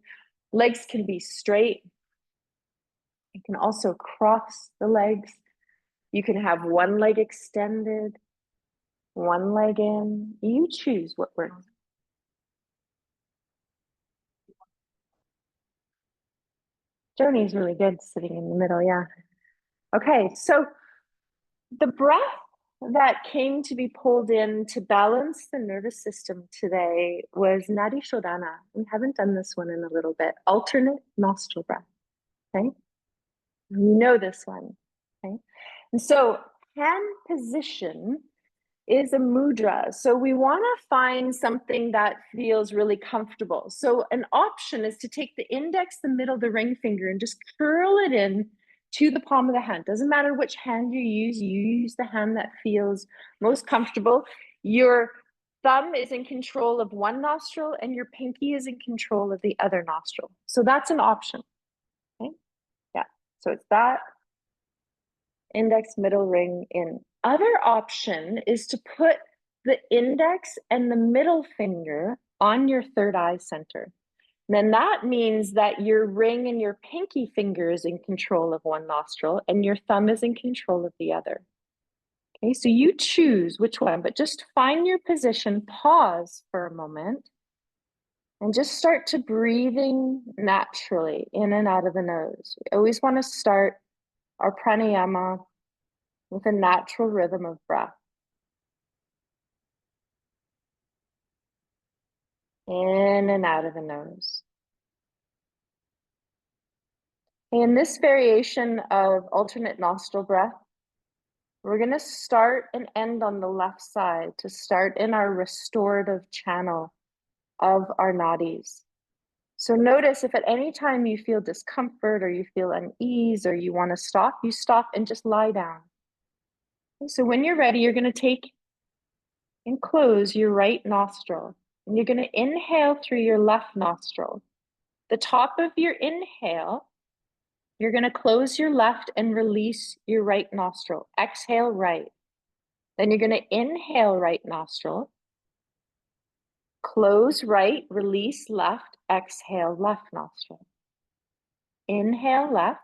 Legs can be straight. You can also cross the legs. You can have one leg extended, one leg in. You choose what works. Journey is really good sitting in the middle, yeah. Okay, so the breath that came to be pulled in to balance the nervous system today was Nadi Shodhana. We haven't done this one in a little bit. Alternate nostril breath, okay? You know this one, okay? And so hand position is a mudra. So we want to find something that feels really comfortable. So an option is to take the index, the middle, the ring finger, and just curl it in to the palm of the hand. Doesn't matter which hand you use the hand that feels most comfortable. Your thumb is in control of one nostril and your pinky is in control of the other nostril. So that's an option. Okay. Yeah. So it's that index, middle, ring in. Other option is to put the index and the middle finger on your third eye center. And then that means that your ring and your pinky finger is in control of one nostril and your thumb is in control of the other. Okay, so you choose which one, but just find your position, pause for a moment, and just start to breathing naturally in and out of the nose. We always want to start our pranayama with a natural rhythm of breath. In and out of the nose. In this variation of alternate nostril breath, we're going to start and end on the left side to start in our restorative channel of our nadis. So notice if at any time you feel discomfort or you feel unease or you want to stop, you stop and just lie down. Okay, so when you're ready, you're going to take and close your right nostril. And you're going to inhale through your left nostril. The top of your inhale, you're going to close your left and release your right nostril. Exhale right. Then you're going to inhale right nostril. Close right, release left, exhale left nostril. Inhale left.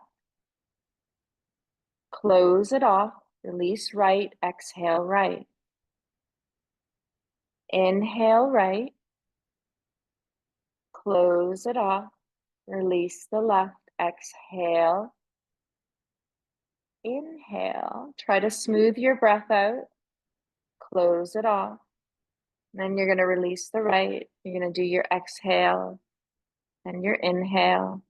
Close it off, release right, exhale right. Inhale right. Close it off, release the left, exhale. Inhale, try to smooth your breath out. Close it off. Then you're going to release the right. You're going to do your exhale And your inhale,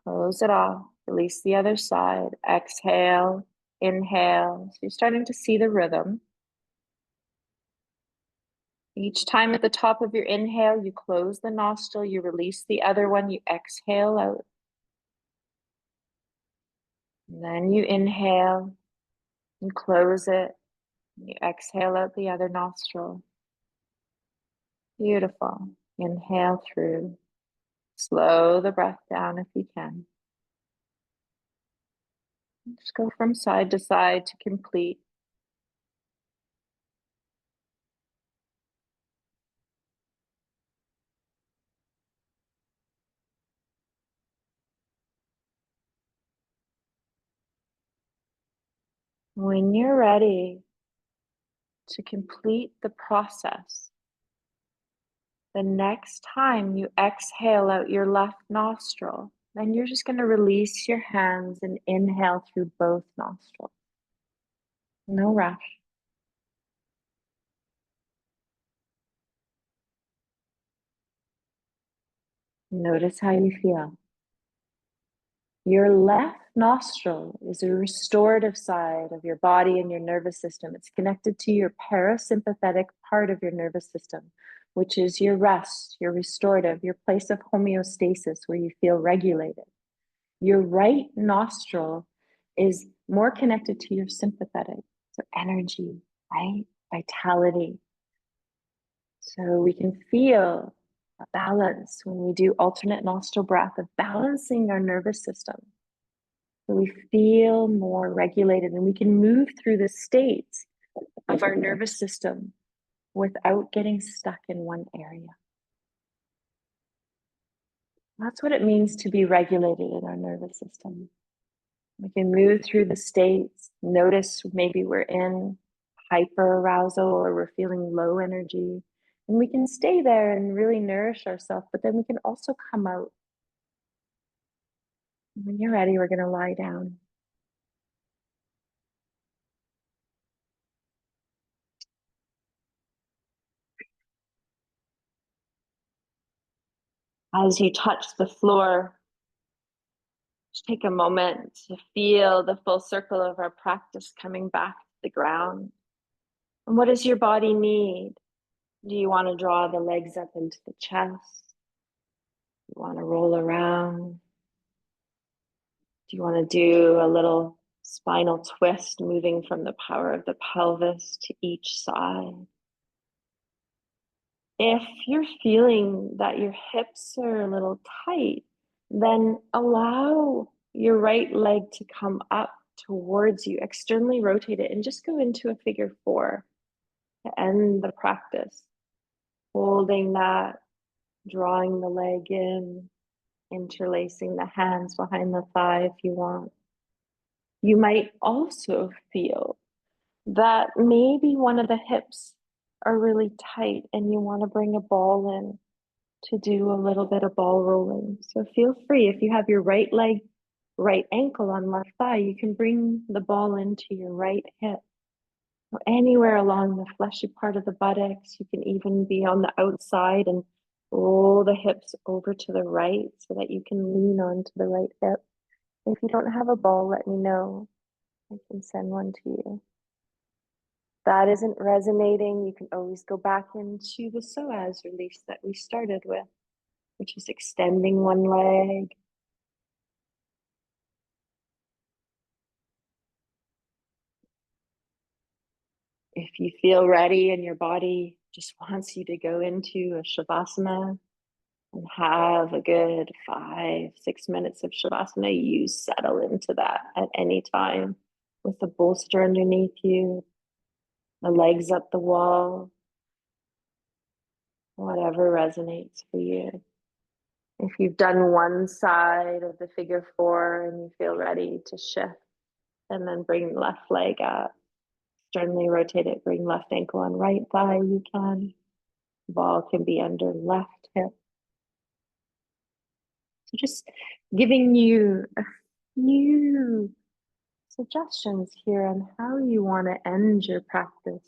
close it off, release the other side, exhale, inhale. So you're starting to see the rhythm. Each time at the top of your inhale, you close the nostril, you release the other one, you exhale out. And then you inhale and close it. You exhale out the other nostril. Beautiful. Inhale through. Slow the breath down if you can. Just go from side to side to complete. When you're ready to complete the process, the next time you exhale out your left nostril, then you're just going to release your hands and inhale through both nostrils. No rush. Notice how you feel. Your left nostril is a restorative side of your body and your nervous system. It's connected to your parasympathetic part of your nervous system, which is your rest, your restorative, your place of homeostasis where you feel regulated. Your right nostril is more connected to your sympathetic, so energy, right? Vitality. So we can feel a balance when we do alternate nostril breath of balancing our nervous system. So we feel more regulated and we can move through the states of our nervous system without getting stuck in one area. That's what it means to be regulated in our nervous system. We can move through the states, notice maybe we're in hyper arousal or we're feeling low energy, and we can stay there and really nourish ourselves, but then we can also come out. When you're ready, we're going to lie down. As you touch the floor, just take a moment to feel the full circle of our practice coming back to the ground. And what does your body need? Do you want to draw the legs up into the chest? Do you want to roll around? Do you want to do a little spinal twist, moving from the power of the pelvis to each side? If you're feeling that your hips are a little tight, then allow your right leg to come up towards you, externally rotate it, and just go into a figure 4 to end the practice. Holding that, drawing the leg in, interlacing the hands behind the thigh if you want. You might also feel that maybe one of the hips are really tight and you want to bring a ball in to do a little bit of ball rolling. So feel free. If you have your right leg, right ankle on left thigh, you can bring the ball into your right hip. Or anywhere along the fleshy part of the buttocks. You can even be on the outside and roll the hips over to the right so that you can lean onto the right hip. If you don't have a ball, let me know. I can send one to you. That isn't resonating, you can always go back into the psoas release that we started with, which is extending one leg. If you feel ready and your body just wants you to go into a shavasana and have a good 5-6 minutes of shavasana, you settle into that at any time with the bolster underneath you, the legs up the wall, whatever resonates for you. If you've done one side of the figure 4 and you feel ready to shift, and then bring left leg up, externally rotate it, bring left ankle on right thigh, you can. Ball can be under left hip. So just giving you a few suggestions here on how you want to end your practice.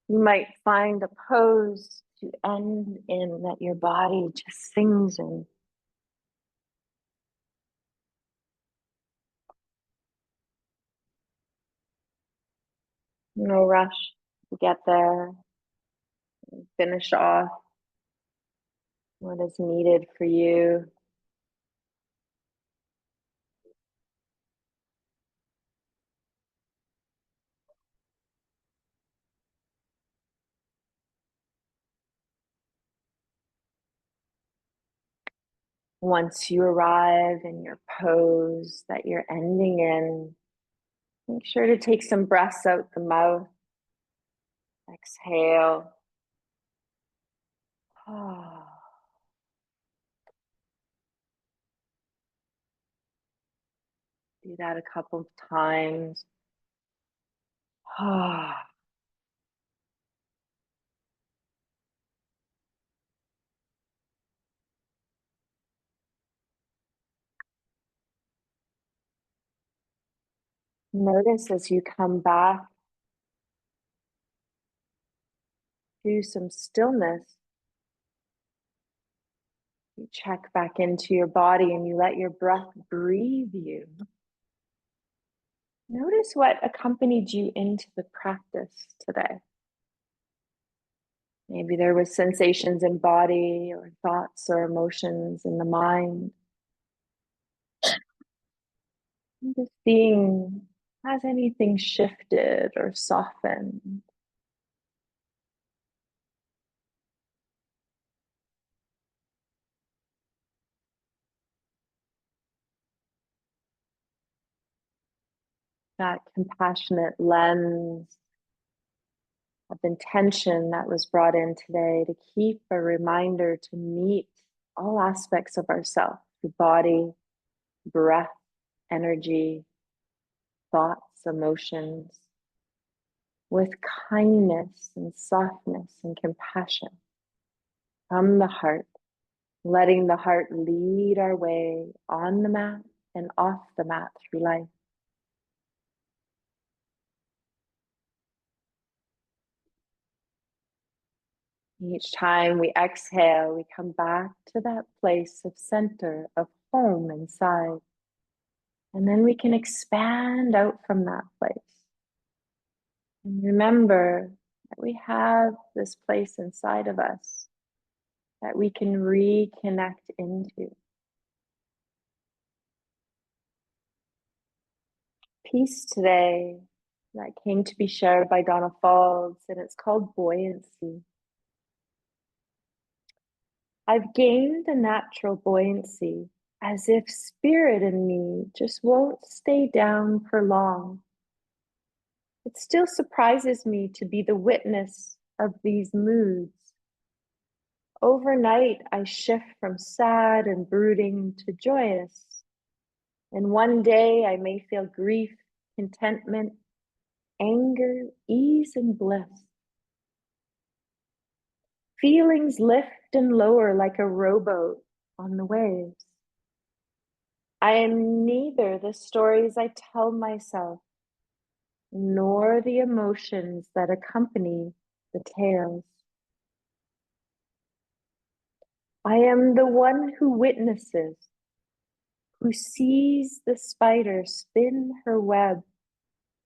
You might find a pose to end in that your body just sings in. No rush to get there. Finish off what is needed for you. Once you arrive in your pose that you're ending in, make sure to take some breaths out the mouth. Exhale. Do that a couple of times. Notice as you come back to some stillness, you check back into your body and you let your breath breathe you. Notice what accompanied you into the practice today. Maybe there was sensations in body or thoughts or emotions in the mind. And just seeing, has anything shifted or softened? That compassionate lens of intention that was brought in today to keep a reminder to meet all aspects of ourself, the body, breath, energy, thoughts, emotions, with kindness and softness and compassion from the heart, letting the heart lead our way on the mat and off the mat through life. Each time we exhale, we come back to that place of center, of home inside. And then we can expand out from that place. And remember that we have this place inside of us that we can reconnect into. Piece today that came to be shared by Donna Falls, and it's called buoyancy. I've gained a natural buoyancy, as if spirit in me just won't stay down for long. It still surprises me to be the witness of these moods. Overnight, I shift from sad and brooding to joyous. And one day I may feel grief, contentment, anger, ease, and bliss. Feelings lift and lower like a rowboat on the waves. I am neither the stories I tell myself, nor the emotions that accompany the tales. I am the one who witnesses, who sees the spider spin her web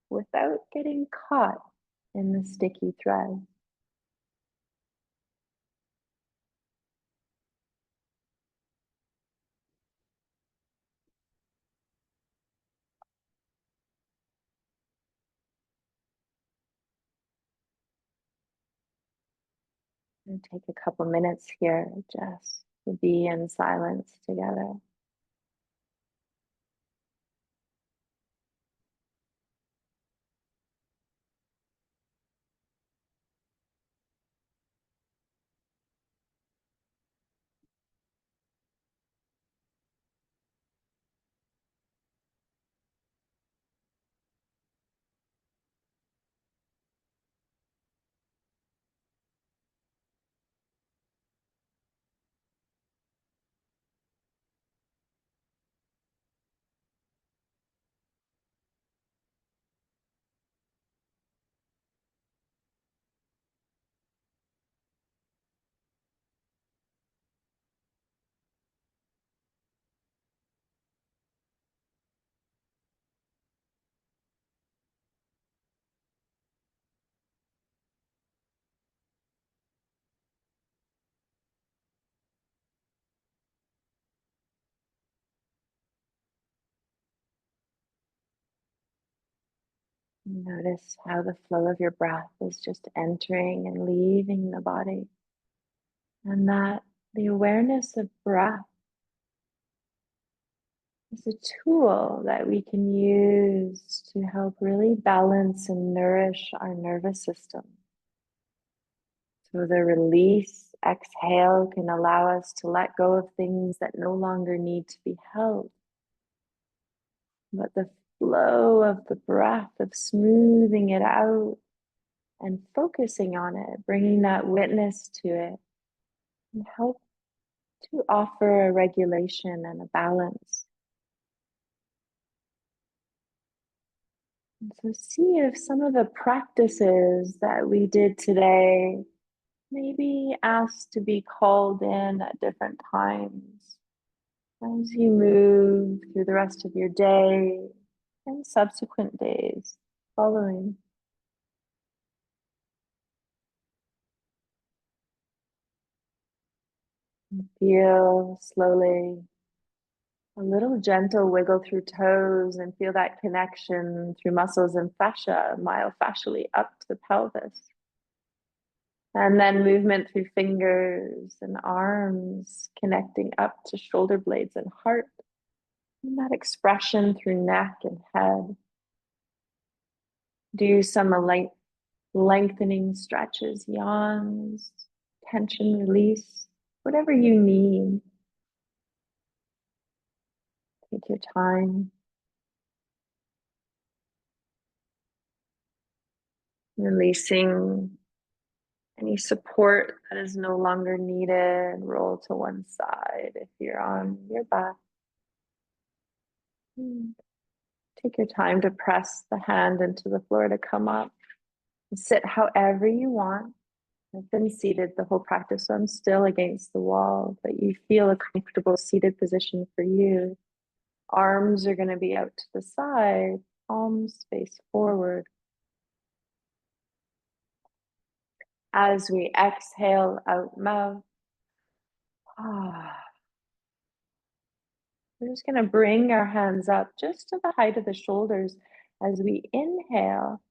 without getting caught in the sticky thread. And take a couple minutes here just to be in silence together. Notice how the flow of your breath is just entering and leaving the body, and that the awareness of breath is a tool that we can use to help really balance and nourish our nervous system. So the release, exhale can allow us to let go of things that no longer need to be held. But the flow of the breath, of smoothing it out and focusing on it, bringing that witness to it, can help to offer a regulation and a balance. And so see if some of the practices that we did today maybe asked to be called in at different times as you move through the rest of your day and subsequent days following. And feel slowly a little gentle wiggle through toes and feel that connection through muscles and fascia, myofascially up to the pelvis. And then movement through fingers and arms, connecting up to shoulder blades and heart. And that expression through neck and head. Do some lengthening stretches, yawns, tension release, whatever you need. Take your time. Releasing any support that is no longer needed. Roll to one side if you're on your back. Take your time to press the hand into the floor to come up. Sit however you want. I've been seated the whole practice, so I'm still against the wall, but you feel a comfortable seated position for you. Arms are going to be out to the side, palms face forward. As we exhale out mouth, we're just going to bring our hands up just to the height of the shoulders as we inhale.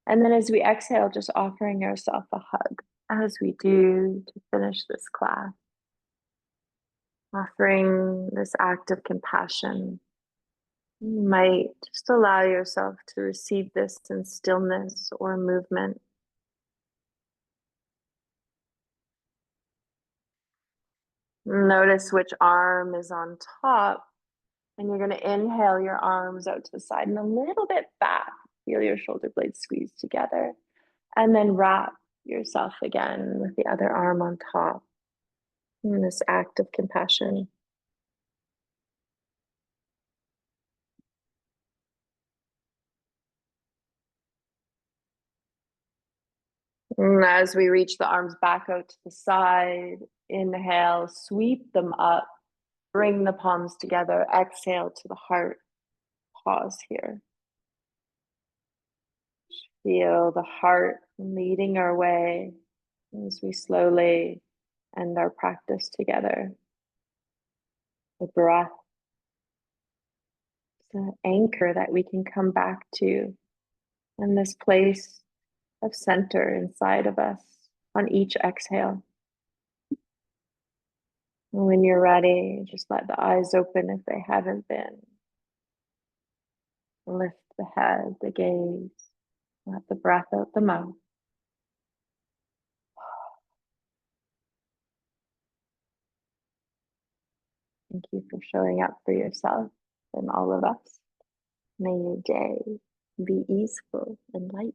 And then as we exhale, just offering ourselves a hug as we do to finish this class. Offering this act of compassion. You might just allow yourself to receive this in stillness or movement. Notice which arm is on top, and you're going to inhale your arms out to the side and a little bit back. Feel your shoulder blades squeeze together, and then wrap yourself again with the other arm on top in this act of compassion. And as we reach the arms back out to the side, inhale, sweep them up, bring the palms together, exhale to the heart. Pause here. Feel the heart leading our way as we slowly end our practice together. The breath, the anchor that we can come back to, and this place of center inside of us on each exhale. And when you're ready, just let the eyes open if they haven't been. Lift the head, the gaze, let the breath out the mouth. Thank you for showing up for yourself and all of us. May your day be easeful and light.